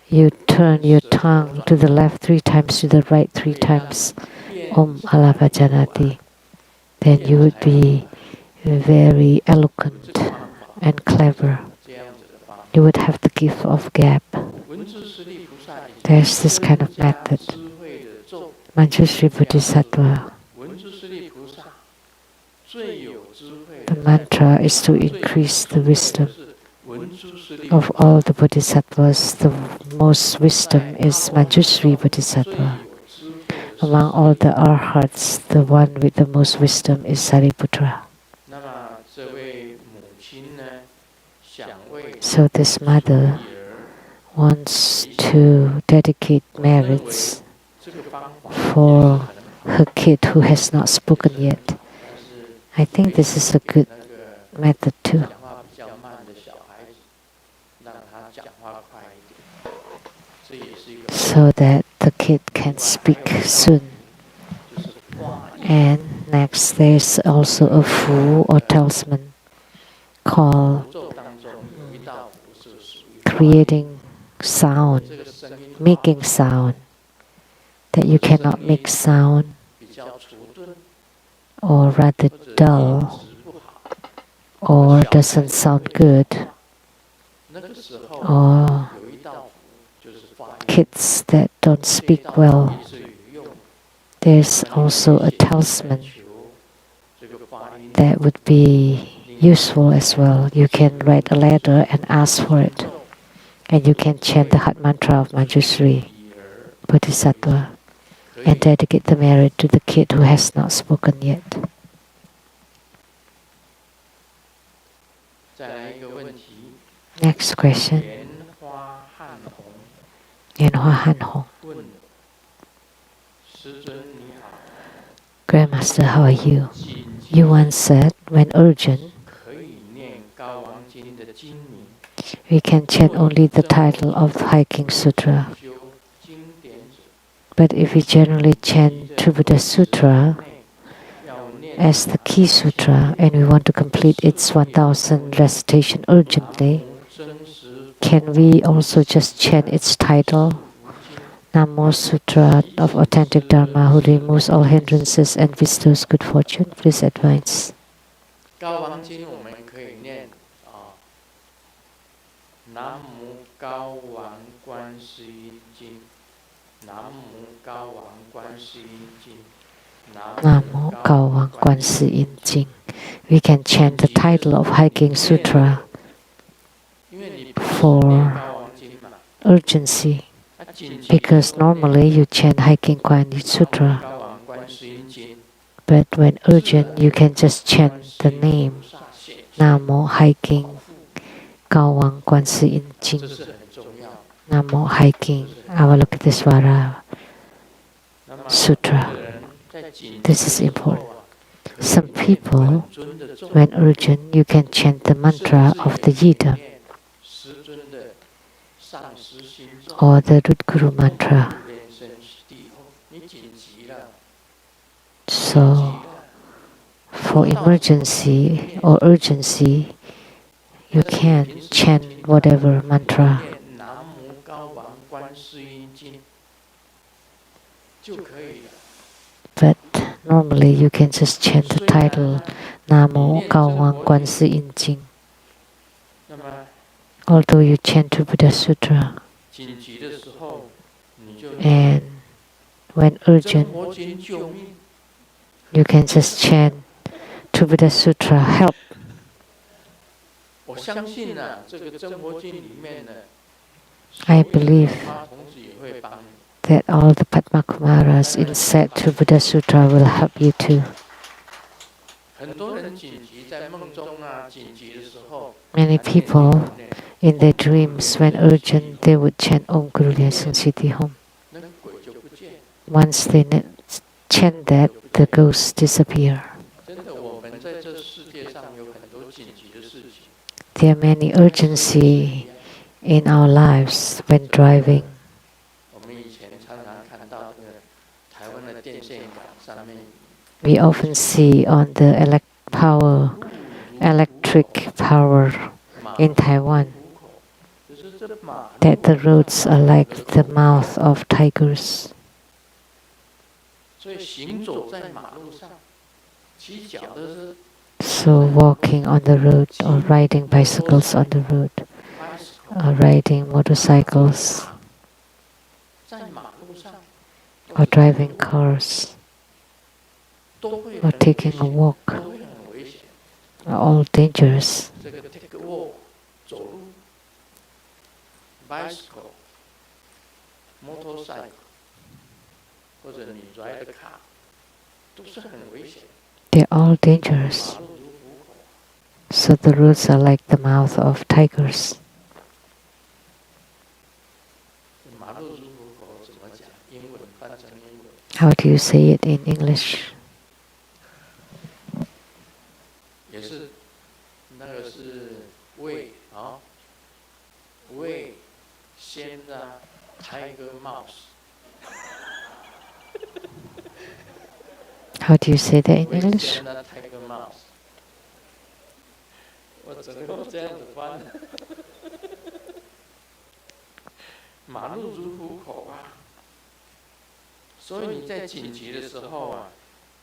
You turn your tongue to the left 3 times, to the right 3 times. Om Alapajanati. Then you would be very eloquent and clever. You would have the gift of gab. There's this kind of method. Manjushri Bodhisattva. The mantra is to increase the wisdom of all the Bodhisattvas. The most wisdom is Manjushri Bodhisattva. Among all the arhats, the one with the most wisdom is Sariputra. So this mother wants to dedicate merits for her kid who has not spoken yet. I think this is a good method too. So that the kid can speak soon. And next, there's also a fu or talisman called creating sound, making sound, that you cannot make sound, or rather dull, or doesn't sound good, or kids that don't speak well. There's also a talisman that would be useful as well. You can write a letter and ask for it. And you can chant the heart mantra of Manjushri, Bodhisattva, and dedicate the merit to the kid who has not spoken yet. Next question. Yanhua Han Hong. Grandmaster, how are you? You once said, when urgent, we can chant only the title of the Hiking Sutra. But if we generally chant Buddha Sutra as the key sutra and we want to complete its 1000 recitation urgently, can we also just chant its title, Namo Sutra of Authentic Dharma, who removes all hindrances and bestows good fortune? Please advise. Namo Cao Wang Quan Si Yin Jing. We can chant the title of Hiking Sutra for urgency, because normally you chant Hiking Quan Yin Sutra, but when urgent you can just chant the name Namo Hiking Cao Wang Quan Si Yin Jing. Namo Hiking Avalokitesvara Sutra. This is important. Some people, when urgent, you can chant the mantra of the Yidam or the Rudguru mantra. So, for emergency or urgency, you can chant whatever mantra. But normally you can just chant the title Namo Cao Wang Quan Si Yin Jing. Although you chant to Buddha Sutra, and when urgent, you can just chant to Buddha Sutra, help. I believe that all the Padmakumaras inside to Buddha Sutra will help you too. Many people, in their dreams, when urgent, they would chant Om Guru Lian-Sheng Siddhi Hom. Once they chant that, the ghosts disappear. There are many urgency in our lives when driving. We often see on the electric power in Taiwan that the roads are like the mouth of tigers. So walking on the road or riding bicycles on the road or riding motorcycles or driving cars or taking a walk are all dangerous. They're all dangerous. So the roads are like the mouth of tigers. How do you say it in English? 也是那个是为啊为先的 tiger mouse。How do you say that in English? 为先的 tiger mouse。我只能够这样子翻。马路如虎口啊！所以你在紧急的时候啊，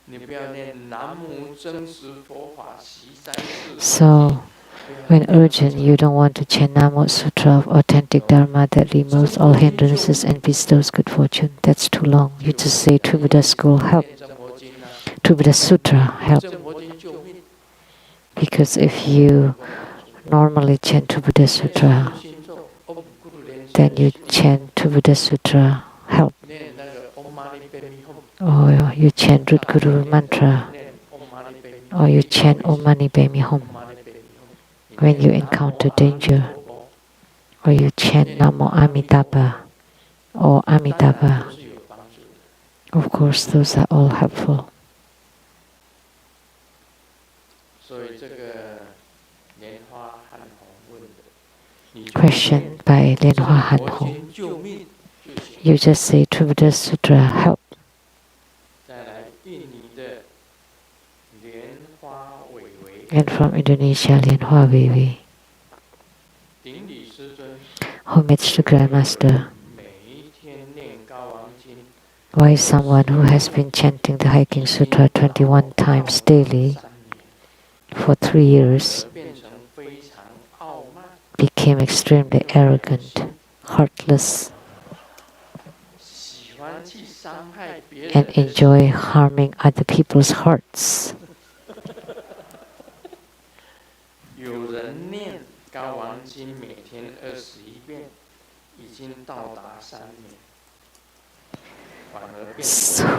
你不要念南无真实佛法习三世。So, when urgent, you don't want to chant Namo Sutra of authentic Dharma that removes all hindrances and bestows good fortune. That's too long. You just say True Buddha School help. True Buddha Sutra help. Because if you normally chant True Buddha Sutra, then you chant True Buddha Sutra help. Or you chant Root Guru mantra. Or you chant Om Mani Padme Hum when you encounter danger. Or you chant Namo Amitabha or Amitabha. Of course, those are all helpful. Question by Lianhua Han Hong. You just say True Buddha Sutra help. And from Indonesia, Lianhua Vivi. Homage to Grandmaster. Why someone who has been chanting the Hiking Sutra 21 times daily for 3 years became extremely arrogant, heartless, and enjoy harming other people's hearts.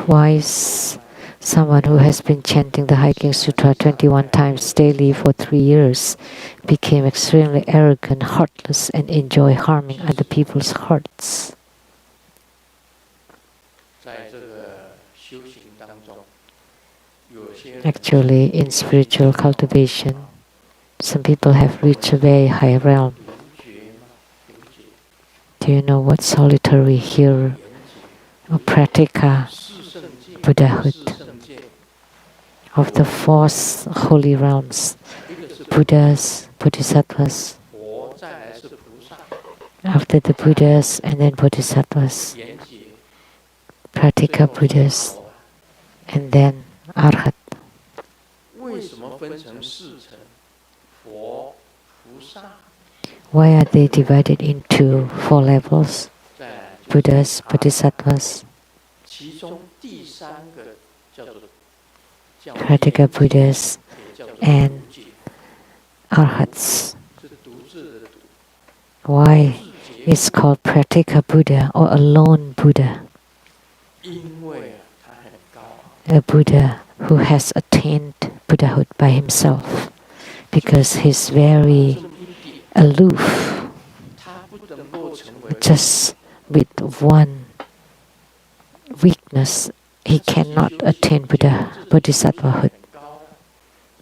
Why is someone who has been chanting the Hiking Sutra 21 times daily for 3 years became extremely arrogant, heartless, and enjoy harming other people's hearts? Actually, in spiritual cultivation, some people have reached a very high realm. Do you know what solitary here or pratika Buddhahood? Of the 4 holy realms, Buddhas, Bodhisattvas, after the Buddhas and then Bodhisattvas, pratika Buddhas, and then Arhat. Why are they divided into 4 levels? Buddhas, Bodhisattvas, Pratika Buddhas, and Arhats. Why it's called Pratika Buddha or alone Buddha? A Buddha who has attained Buddhahood by himself, because he's very aloof, just with one weakness. He cannot attain Bodhisattvahood,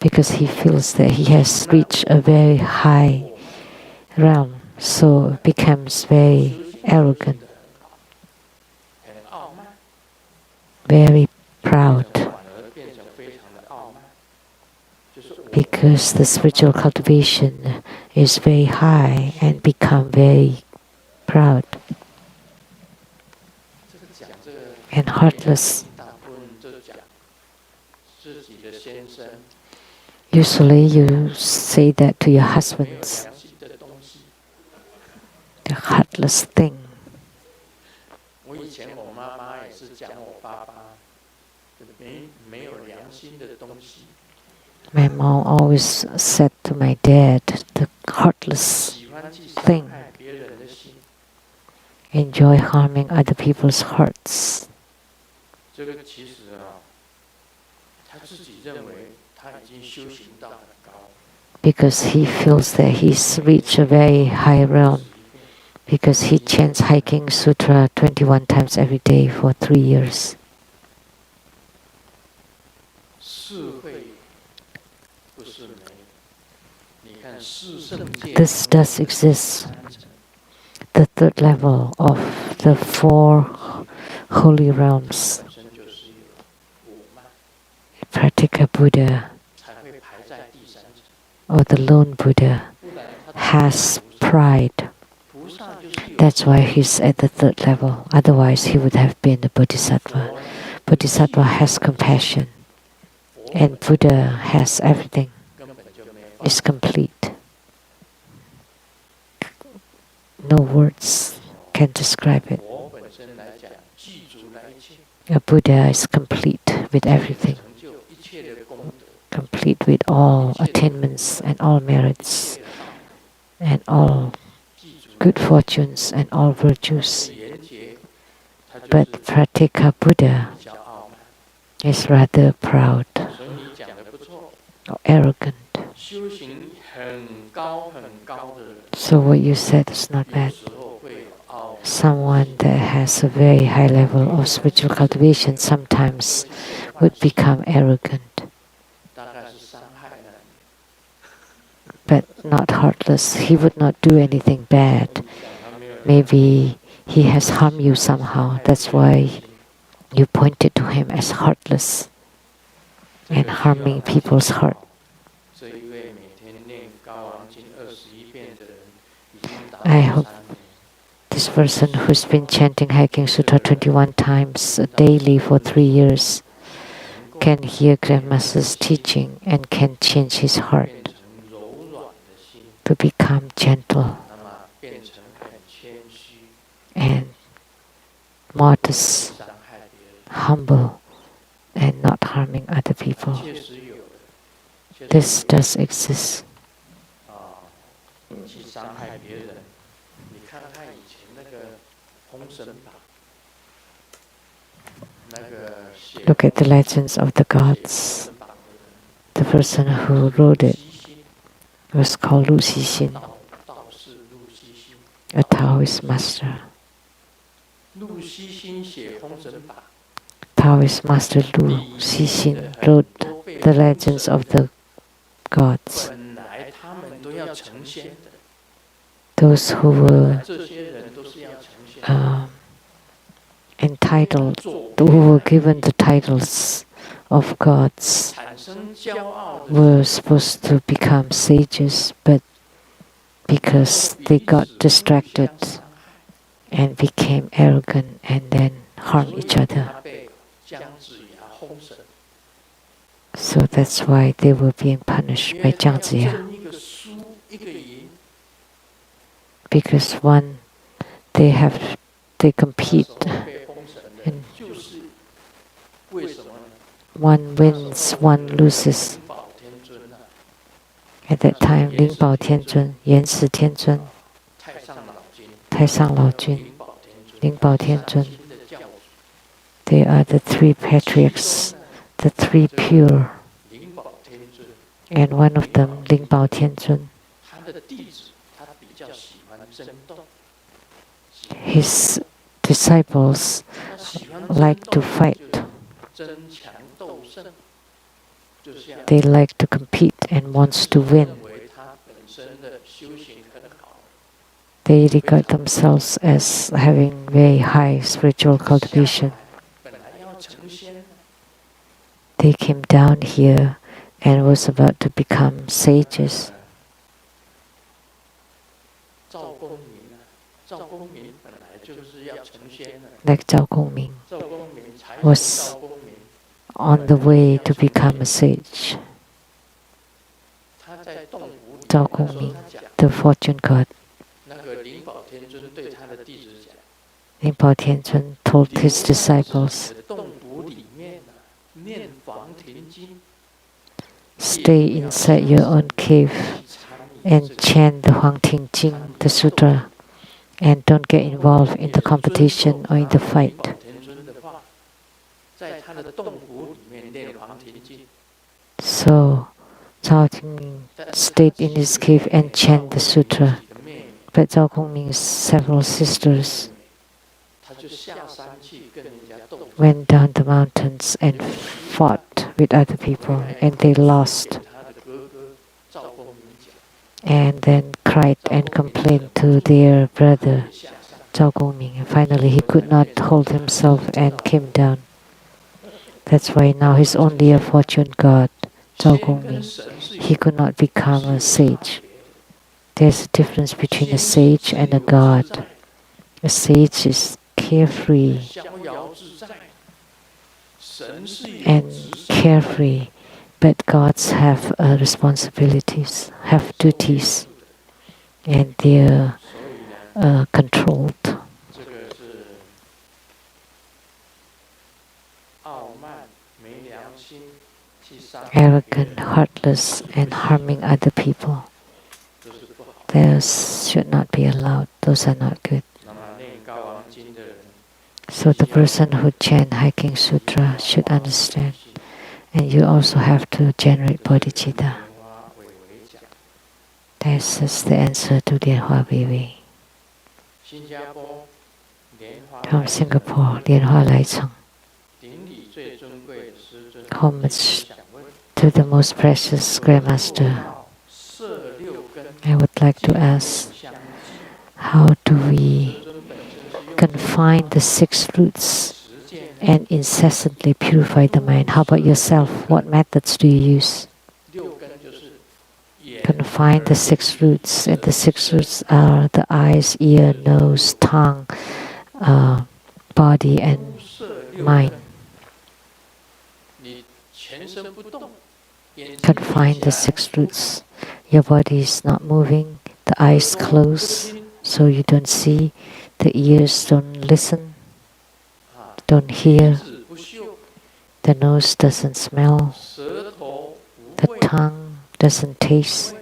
because he feels that he has reached a very high realm, so becomes very arrogant, very proud, because the spiritual cultivation is very high and become very proud and heartless. Usually you say that to your husbands, the heartless thing. My mom always said to my dad, the heartless thing. Enjoy harming other people's hearts. Because he feels that he's reached a very high realm, because he chants Hiking Sutra 21 times every day for 3 years. This does exist. The third level of the four holy realms. Pratika Buddha or the lone Buddha has pride. That's why he's at the third level. Otherwise, he would have been a bodhisattva. Bodhisattva has compassion, and Buddha has everything. It's complete. No words can describe it. A Buddha is complete with everything, complete with all attainments and all merits and all good fortunes and all virtues. But Pratika Buddha is rather proud or arrogant. So what you said is not bad. Someone that has a very high level of spiritual cultivation sometimes would become arrogant, but not heartless. He would not do anything bad. Maybe he has harmed you somehow. That's why you pointed to him as heartless and harming people's heart. I hope this person who's been chanting Hiking Sutra 21 times daily for 3 years can hear Grandmaster's teaching and can change his heart to become gentle and modest, humble, and not harming other people. This does exist. Look at the legends of the gods. The person who wrote it was called Lu Xixin, a Taoist master. Taoist master Lu Xixin wrote the legends of the gods. Those who were entitled, who were given the titles of gods, were supposed to become sages, but because they got distracted and became arrogant and then harmed each other. So that's why they were being punished by Jiang Ziya. Because they compete, and one wins, one loses. At that time, Lingbao Tianzun, Yanshi Tianzun, Taisang Laojun, Lingbao Tianzun, they are the three patriarchs, the three pure. And one of them, Lingbao Tianzun, his disciples like to fight. They like to compete and wants to win. They regard themselves as having very high spiritual cultivation. They came down here and was about to become sages. Like Zhao Gongming was on the way to become a sage. Zhao Gongming, the fortune god. Lingbao Tianzun told his disciples, stay inside your own cave and chant the Huang Ting Jing, the sutra, and don't get involved in the competition or in the fight. So Zhao Gongming stayed in his cave and chanted the sutra. But Zhao Gongming's several sisters went down the mountains and fought with other people and they lost, and then cried and complained to their brother Zhao Gongming, and finally he could not hold himself and came down. That's why now he's only a fortune god, Zhao Gongming. He could not become a sage. There's a difference between a sage and a god. A sage is carefree but gods have responsibilities, have duties, and they're controlled. Arrogant, heartless, and harming other people. Those should not be allowed. Those are not good. So the person who chant Hiking Sutra should understand. And you also have to generate bodhicitta. This is the answer to Lianhua Wei. From Singapore, Lianhua Lai-Cheng. Homage to the most precious Grandmaster. I would like to ask, how do we confine the 6 roots and incessantly purify the mind? How about yourself? What methods do you use? Confine the 6 roots, and the 6 roots are the eyes, ear, nose, tongue, body, and mind. Confine the 6 roots. Your body is not moving, the eyes closed so you don't see, the ears don't listen, don't hear, the nose doesn't smell, the tongue doesn't taste,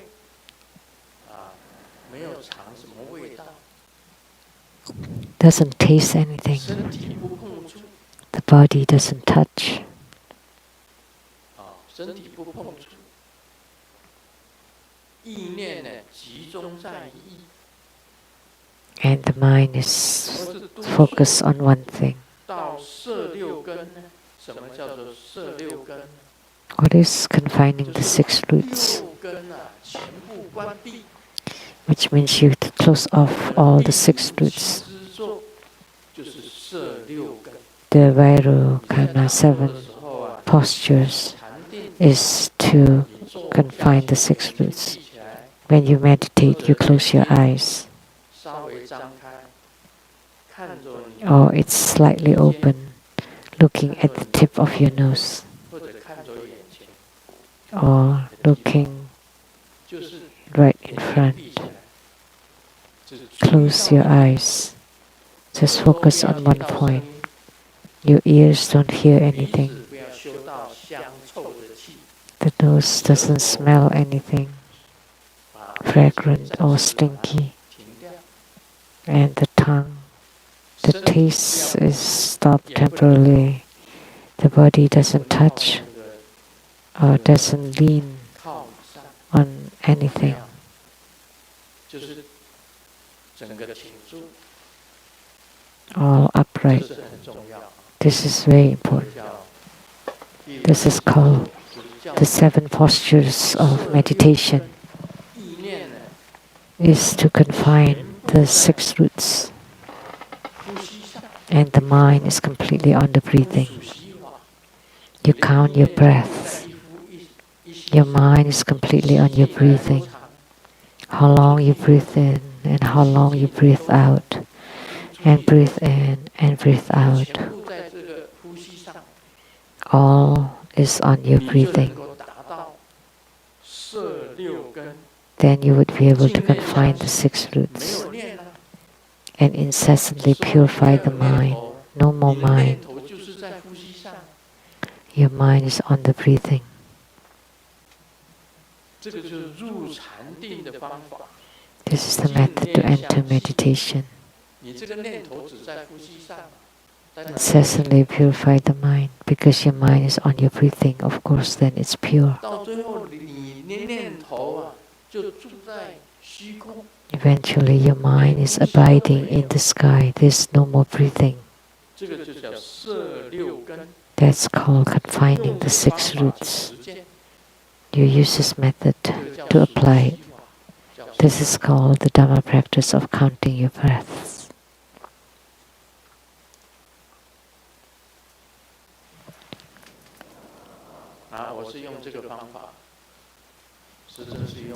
doesn't taste anything, the body doesn't touch. And the mind is focused on one thing. What is confining the 6 roots? Which means you have to close off all the 6 roots. The Vairocana 7 postures is to confine the 6 roots. When you meditate, you close your eyes. Or it's slightly open, looking at the tip of your nose. Or looking right in front. Close your eyes. Just focus on one point. Your ears don't hear anything. The nose doesn't smell anything fragrant or stinky. And the tongue, the taste is stopped temporarily. The body doesn't touch or doesn't lean on anything. All upright. This is very important. This is called the 7 postures of meditation. Is to confine the 6 roots. And the mind is completely on the breathing. You count your breaths. Your mind is completely on your breathing. How long you breathe in and how long you breathe out. And breathe in and breathe out. All is on your breathing. Then you would be able to confine the 6 roots and incessantly purify the mind. No more mind. Your mind is on the breathing. This is the method to enter meditation. Incessantly purify the mind, because your mind is on your breathing. Of course, then it's pure. Eventually, your mind is abiding in the sky. There's no more breathing. That's called confining the six roots. You use this method to apply it. This is called the Dharma practice of counting your breaths.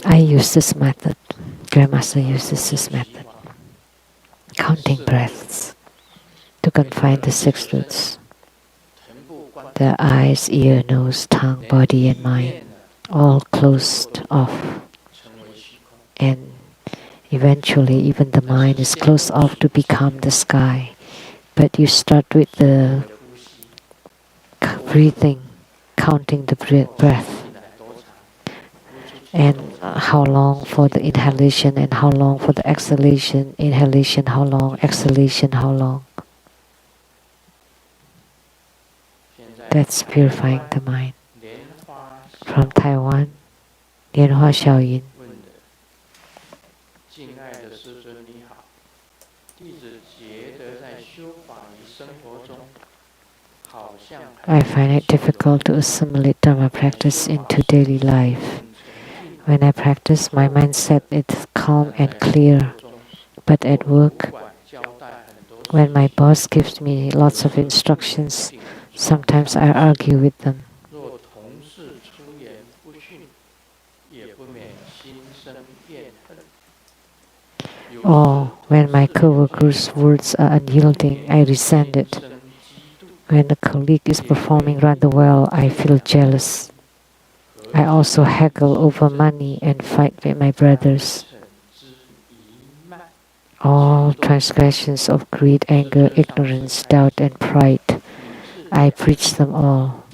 I use this method. Grandmaster uses this method. Counting breaths to confine the six roots. The eyes, ear, nose, tongue, body and mind all closed off. And eventually even the mind is closed off to become the sky. But you start with the breathing, counting the breath. And how long for the inhalation and how long for the exhalation. Inhalation, how long. Exhalation, how long. That's purifying the mind. From Taiwan, Lianhua Xiaoyin. I find it difficult to assimilate Dharma practice into daily life. When I practice, my mindset is calm and clear. But at work, when my boss gives me lots of instructions, sometimes I argue with them. Or when my co-workers' words are unyielding, I resent it. When a colleague is performing rather well, I feel jealous. I also haggle over money and fight with my brothers. All transgressions of greed, anger, ignorance, doubt, and pride, I preach them all.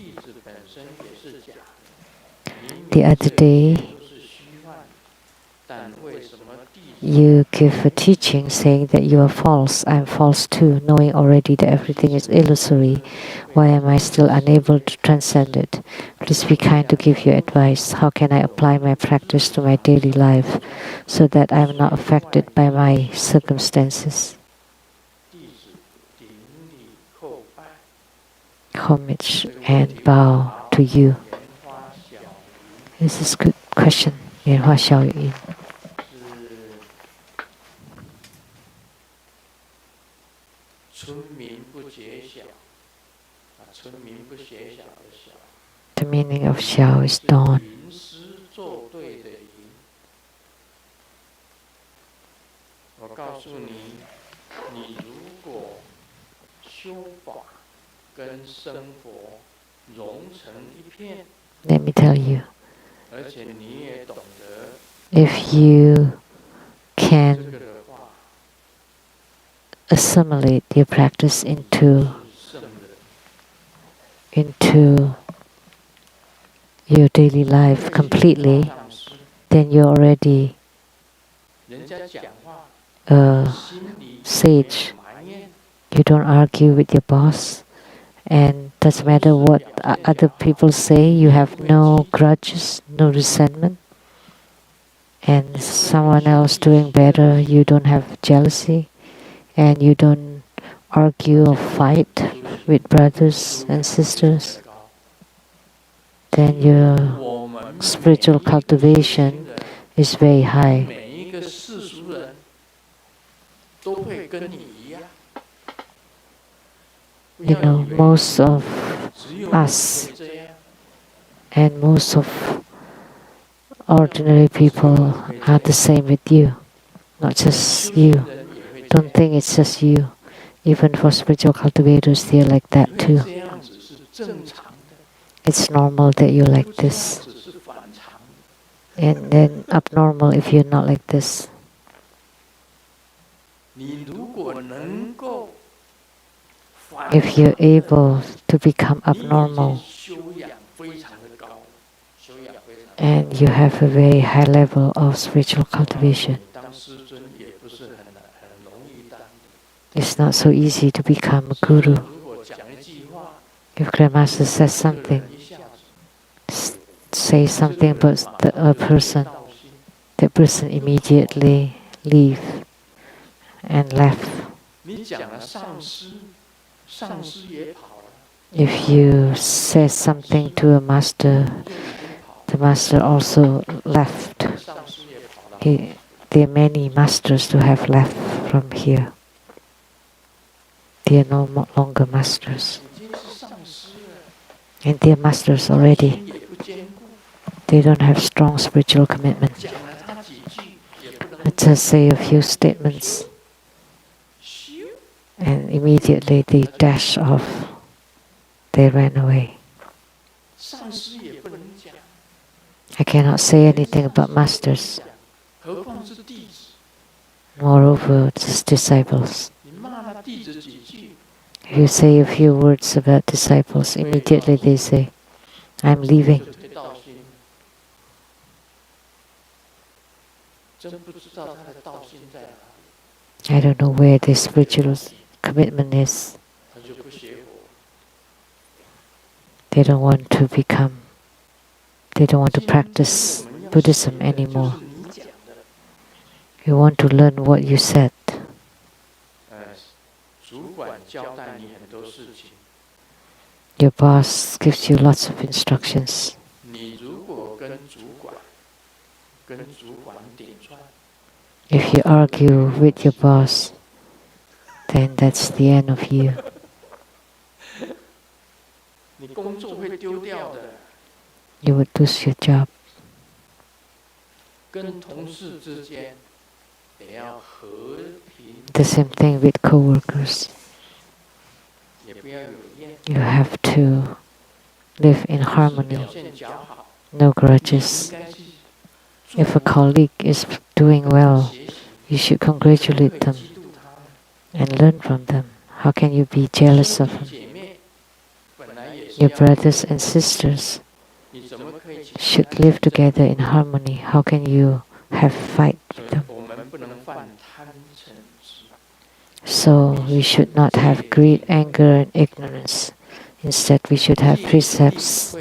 The other day, you give a teaching saying that you are false. I am false too, knowing already that everything is illusory. Why am I still unable to transcend it? Please be kind to give your advice. How can I apply my practice to my daily life so that I am not affected by my circumstances? Homage and bow to you. This is a good question. Lianhua Xiaoyin. The meaning of Xiao is dawn. Let me tell you, if you can assimilate your practice into your daily life completely, then you're already a sage. You don't argue with your boss, and doesn't matter what other people say, you have no grudges, no resentment. And someone else doing better, you don't have jealousy, and you don't argue or fight with brothers and sisters. Then your spiritual cultivation is very high. You know, most of us and most of ordinary people are the same with you, not just you. Don't think it's just you. Even for spiritual cultivators, they're like that too. It's normal that you're like this. And then abnormal if you're not like this. If you're able to become abnormal and you have a very high level of spiritual cultivation, it's not so easy to become a guru. If Grandmaster says something, say something about a person, the person immediately leave and left. If you say something to a master, the master also left. There are many masters who have left from here. They are no longer masters. And they are masters already. They don't have strong spiritual commitment. Just say a few statements and immediately they dash off. They ran away. I cannot say anything about masters. Moreover, just disciples. If you say a few words about disciples, immediately they say, I'm leaving. I don't know where the spiritual commitment is. They don't want to practice Buddhism anymore. You want to learn what you said. Your boss gives you lots of instructions. If you argue with your boss, then that's the end of you. You would lose your job. The same thing with co-workers. You have to live in harmony, no grudges. If a colleague is doing well, you should congratulate them and learn from them. How can you be jealous of them? Your brothers and sisters should live together in harmony. How can you have fight with them? So we should not have greed, anger, and ignorance. Instead, we should have precepts,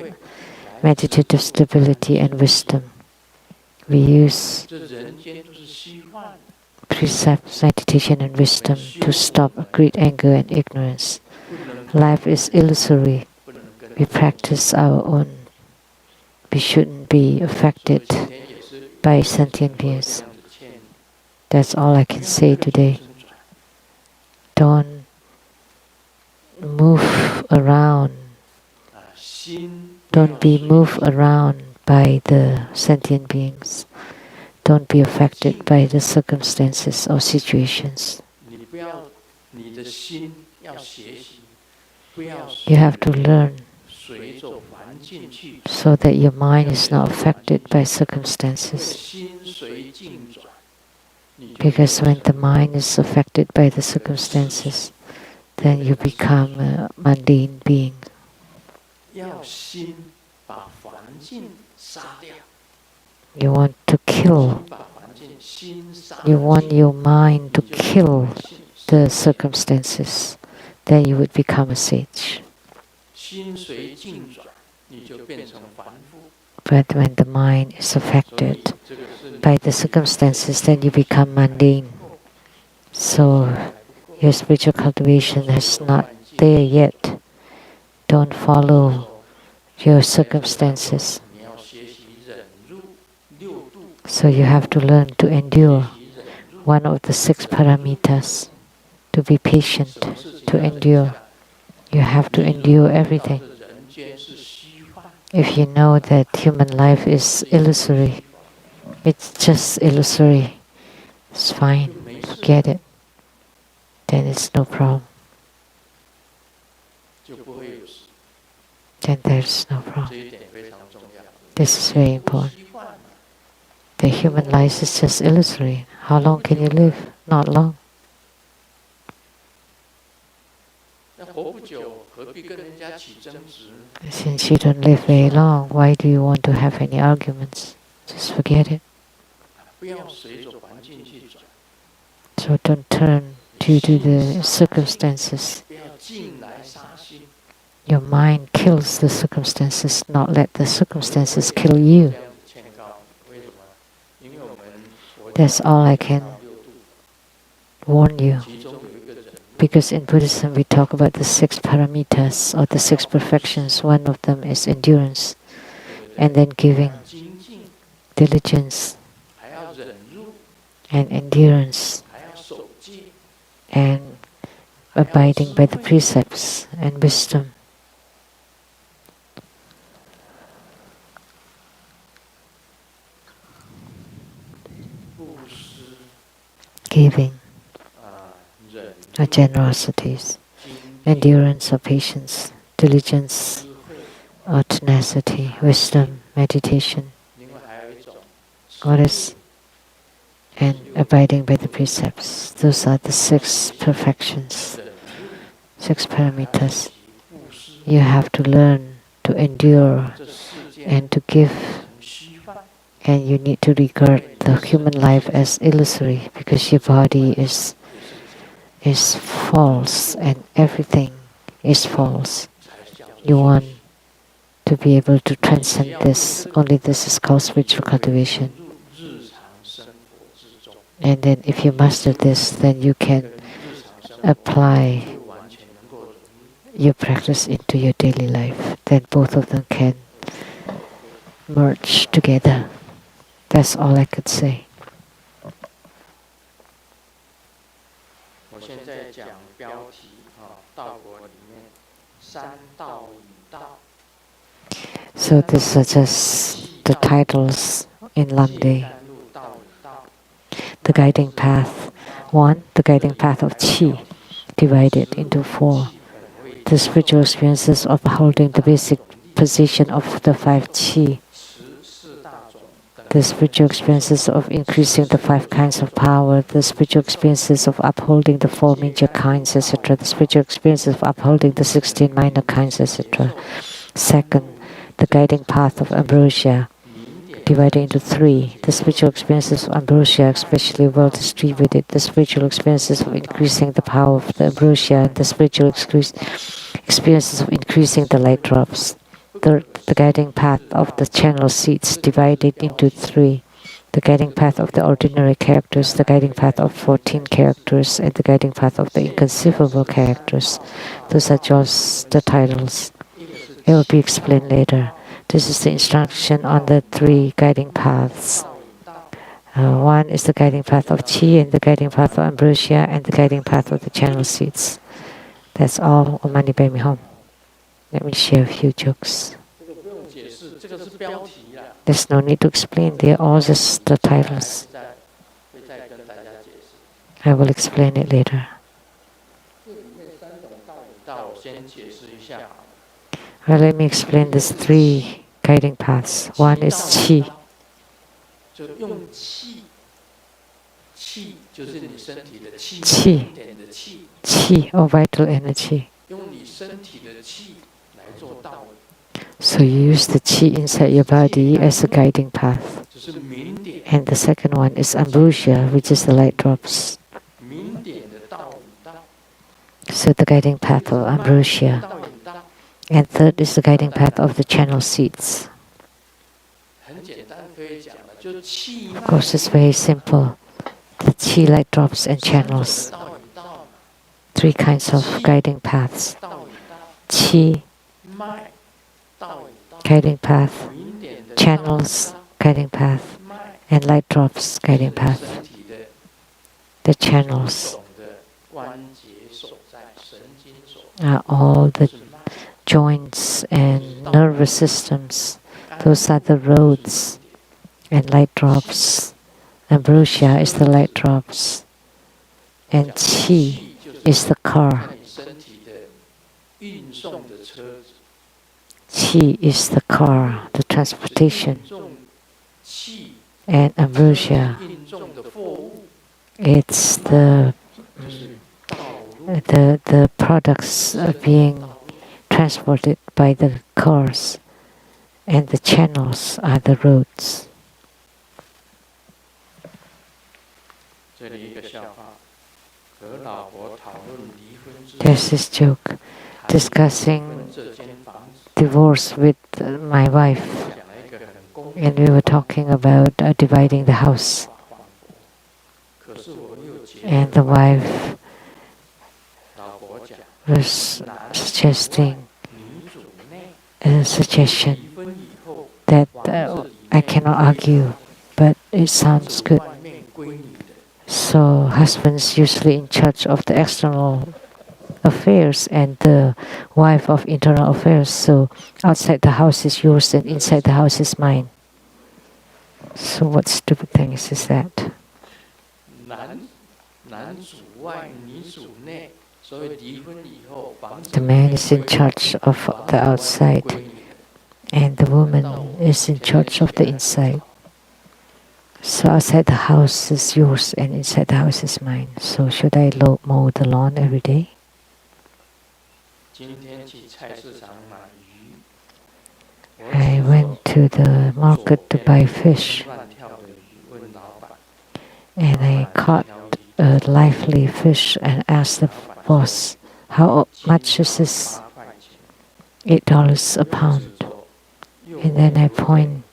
meditative stability, and wisdom. We use precepts, meditation, and wisdom to stop greed, anger, and ignorance. Life is illusory. We practice our own. We shouldn't be affected by sentient beings. That's all I can say today. Don't move around. Don't be moved around by the sentient beings. Don't be affected by the circumstances or situations. You have to learn so that your mind is not affected by circumstances. Because when the mind is affected by the circumstances, then you become a mundane being. You want to kill. You want your mind to kill the circumstances. Then you would become a sage. But when the mind is affected by the circumstances, then you become mundane. So your spiritual cultivation is not there yet. Don't follow your circumstances. So you have to learn to endure one of the 6 paramitas, to be patient, to endure. You have to endure everything. If you know that human life is illusory, it's just illusory, it's fine, forget it. Then it's no problem. Then there's no problem. This is very important. The human life is just illusory. How long can you live? Not long. Since you don't live very long, why do you want to have any arguments? Just forget it. So don't turn due to the circumstances. Your mind kills the circumstances, not let the circumstances kill you. That's all I can warn you. Because in Buddhism we talk about the 6 paramitas or the 6 perfections. One of them is endurance, and then giving, diligence, and endurance, and abiding by the precepts, and wisdom. Giving, or generosities, endurance or patience, diligence or tenacity, wisdom, meditation. What is? And abiding by the precepts. Those are the 6 perfections, 6 paramitas. You have to learn to endure and to give, and you need to regard the human life as illusory, because your body is false and everything is false. You want to be able to transcend this. Only this is called spiritual cultivation. And then if you master this, then you can apply your practice into your daily life. Then both of them can merge together. That's all I could say. So these are just the titles in Lamdre. The guiding path. 1. The guiding path of Qi, divided into 4. The spiritual experiences of holding the basic position of the 5 Qi. The spiritual experiences of increasing the 5 kinds of power. The spiritual experiences of upholding the 4 major kinds, etc. The spiritual experiences of upholding the 16 minor kinds, etc. Second, the guiding path of ambrosia, divided into 3. The spiritual experiences of ambrosia, especially well distributed. The spiritual experiences of increasing the power of the ambrosia. The spiritual experiences of increasing the light drops. Third, the guiding path of the channel seeds, divided into 3. The guiding path of the ordinary characters, the guiding path of 14 characters, and the guiding path of the inconceivable characters. Those are just the titles. It will be explained later. This is the instruction on the 3 guiding paths. 1 is the guiding path of Qi, and the guiding path of ambrosia, and the guiding path of the channel seeds. That's all. Om Mani Padme Hum. Let me share a few jokes. There's no need to explain. They're all just the titles. I will explain it later. Well, let me explain these 3 guiding paths. 1 is Qi. Qi, or vital energy. So you use the Qi inside your body as a guiding path. And the second one is ambrosia, which is the light drops. So the guiding path of ambrosia. And third is the guiding path of the channel seeds. Of course, it's very simple. The Qi, light drops, and channels. 3 kinds of guiding paths. Qi, guiding path, channels, guiding path, and light drops, guiding path. The channels are all the joints and nervous systems. Those are the roads. And light drops. Ambrosia is the light drops. And Qi is the car. Qi is the car, the transportation. And ambrosia, it's the products are being transported by the cars, and the channels are the roads. There's this joke discussing divorce with my wife, and we were talking about dividing the house. And the wife was suggesting a suggestion that I cannot argue, but it sounds good. So husbands usually in charge of the external affairs and the wife of internal affairs. So outside the house is yours and inside the house is mine. So what stupid thing is that? The man is in charge of the outside and the woman is in charge of the inside. So outside the house is yours and inside the house is mine. So should I mow the lawn every day? I went to the market to buy fish and I caught a lively fish and asked the boss, how much is this? $8 a pound. And then I point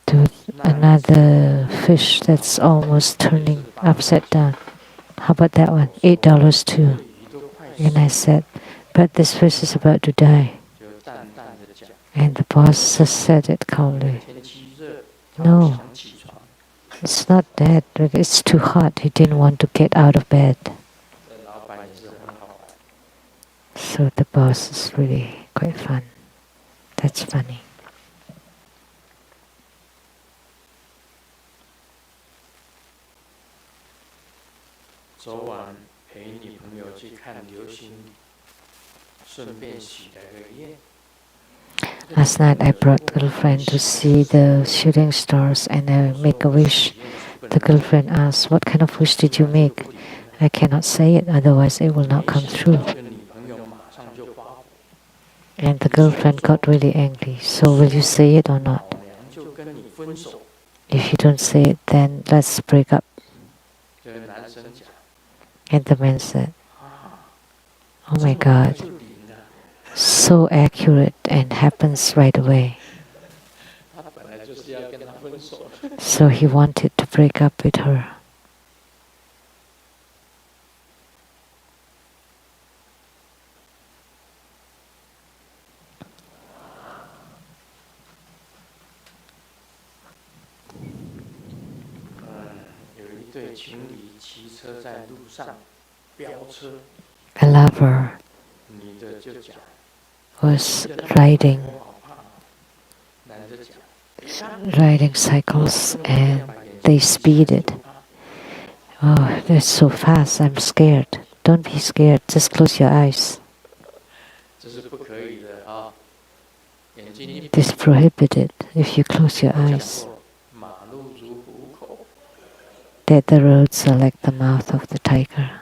to another fish that's almost turning upside down. How about that one? $8 too. And I said, but this fish is about to die. And the boss just said it calmly. No, it's not that. It's too hot. He didn't want to get out of bed. So the boss is really quite fun. That's funny. Last night I brought girlfriend to see the shooting stars and I make a wish. The girlfriend asked, what kind of wish did you make? I cannot say it, otherwise it will not come true. And the girlfriend got really angry. So will you say it or not? If you don't say it, then let's break up. And the man said, oh my God, so accurate and happens right away. So he wanted to break up with her. A lover was riding cycles and they speeded. Oh, they're so fast, I'm scared. Don't be scared, just close your eyes. This is prohibited if you close your eyes. That the roads are like the mouth of the tiger.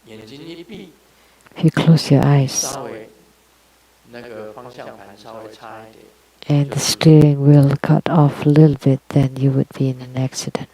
If you close your eyes and the steering wheel cut off a little bit, then you would be in an accident.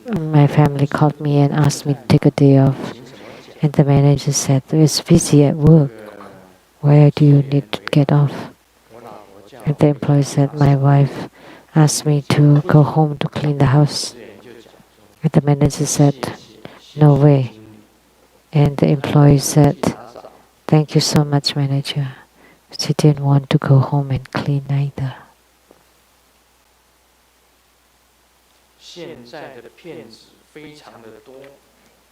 My family called me and asked me to take a day off. And the manager said, it's busy at work. Why do you need to get off? And the employee said, my wife asked me to go home to clean the house. And the manager said, no way. And the employee said, thank you so much, manager. She didn't want to go home and clean either.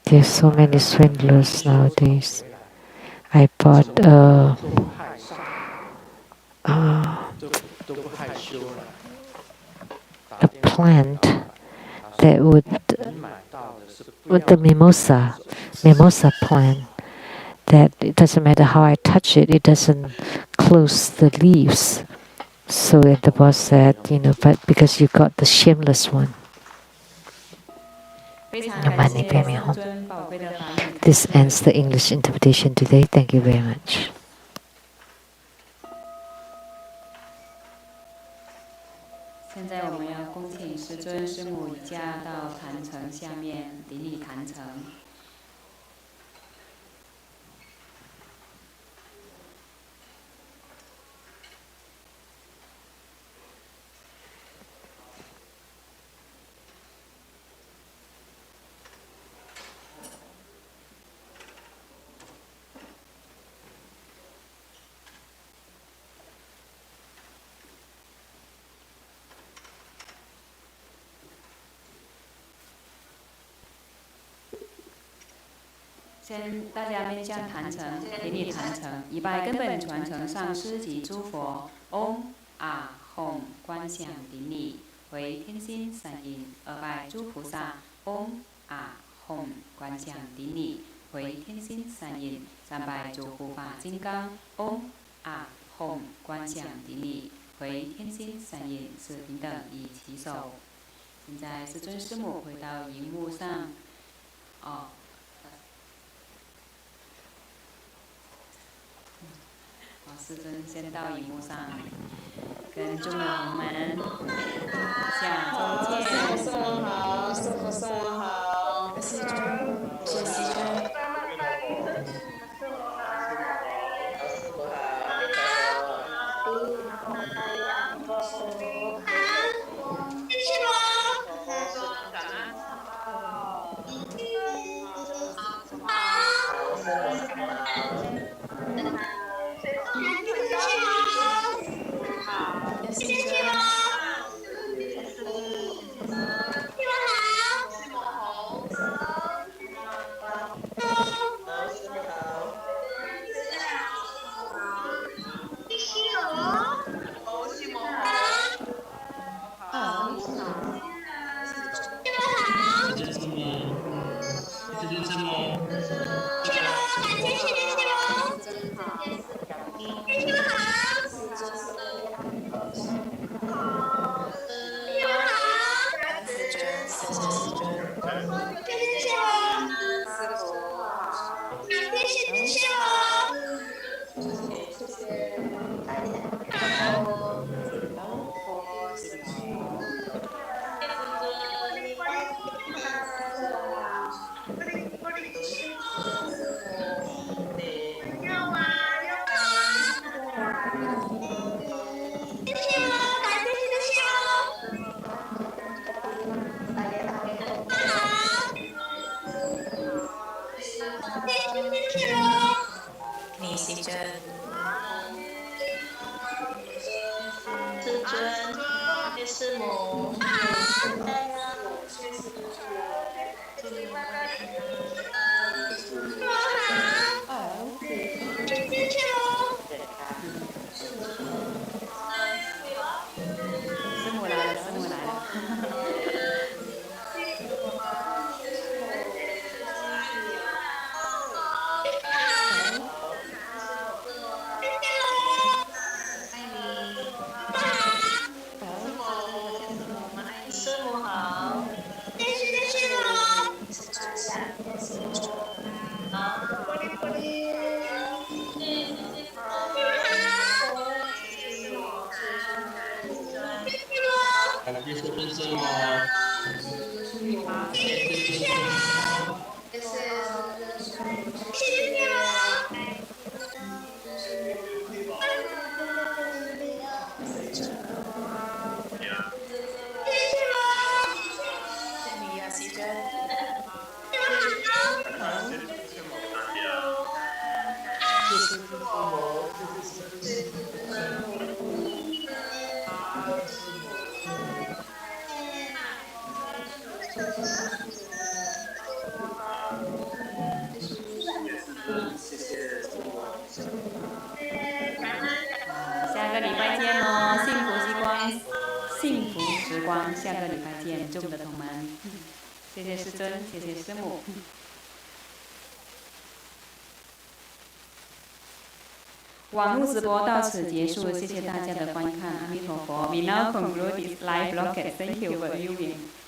There's so many swindlers nowadays. I bought a plant that would the mimosa plant, that it doesn't matter how I touch it, it doesn't close the leaves. So the boss said, but because you got the shameless one. Your money pay me home. This ends the English interpretation today. Thank you very much. 尊师母已驾到坛城下面顶礼坛城。先大家面向坛城，顶礼坛城，一拜根本传承上师及诸佛。嗡啊吽，观想顶礼，为天心三印。二拜诸菩萨。嗡啊吽，观想顶礼，为天心三印。三拜诸护法金刚。嗡啊吽，观想顶礼，为天心三印。是平等以起手。现在师尊师母回到荧幕上。师尊先到荧幕上，跟众友同们下周见。师母好，师母好，师尊，谢谢师尊。师母下个礼拜见哦，幸福时光，幸福时光，下个礼拜见，众的同门，谢谢师尊，谢谢师母。网络直播到此结束，谢谢大家的观看，阿弥陀佛。We now conclude this live broadcast. Thank you for viewing.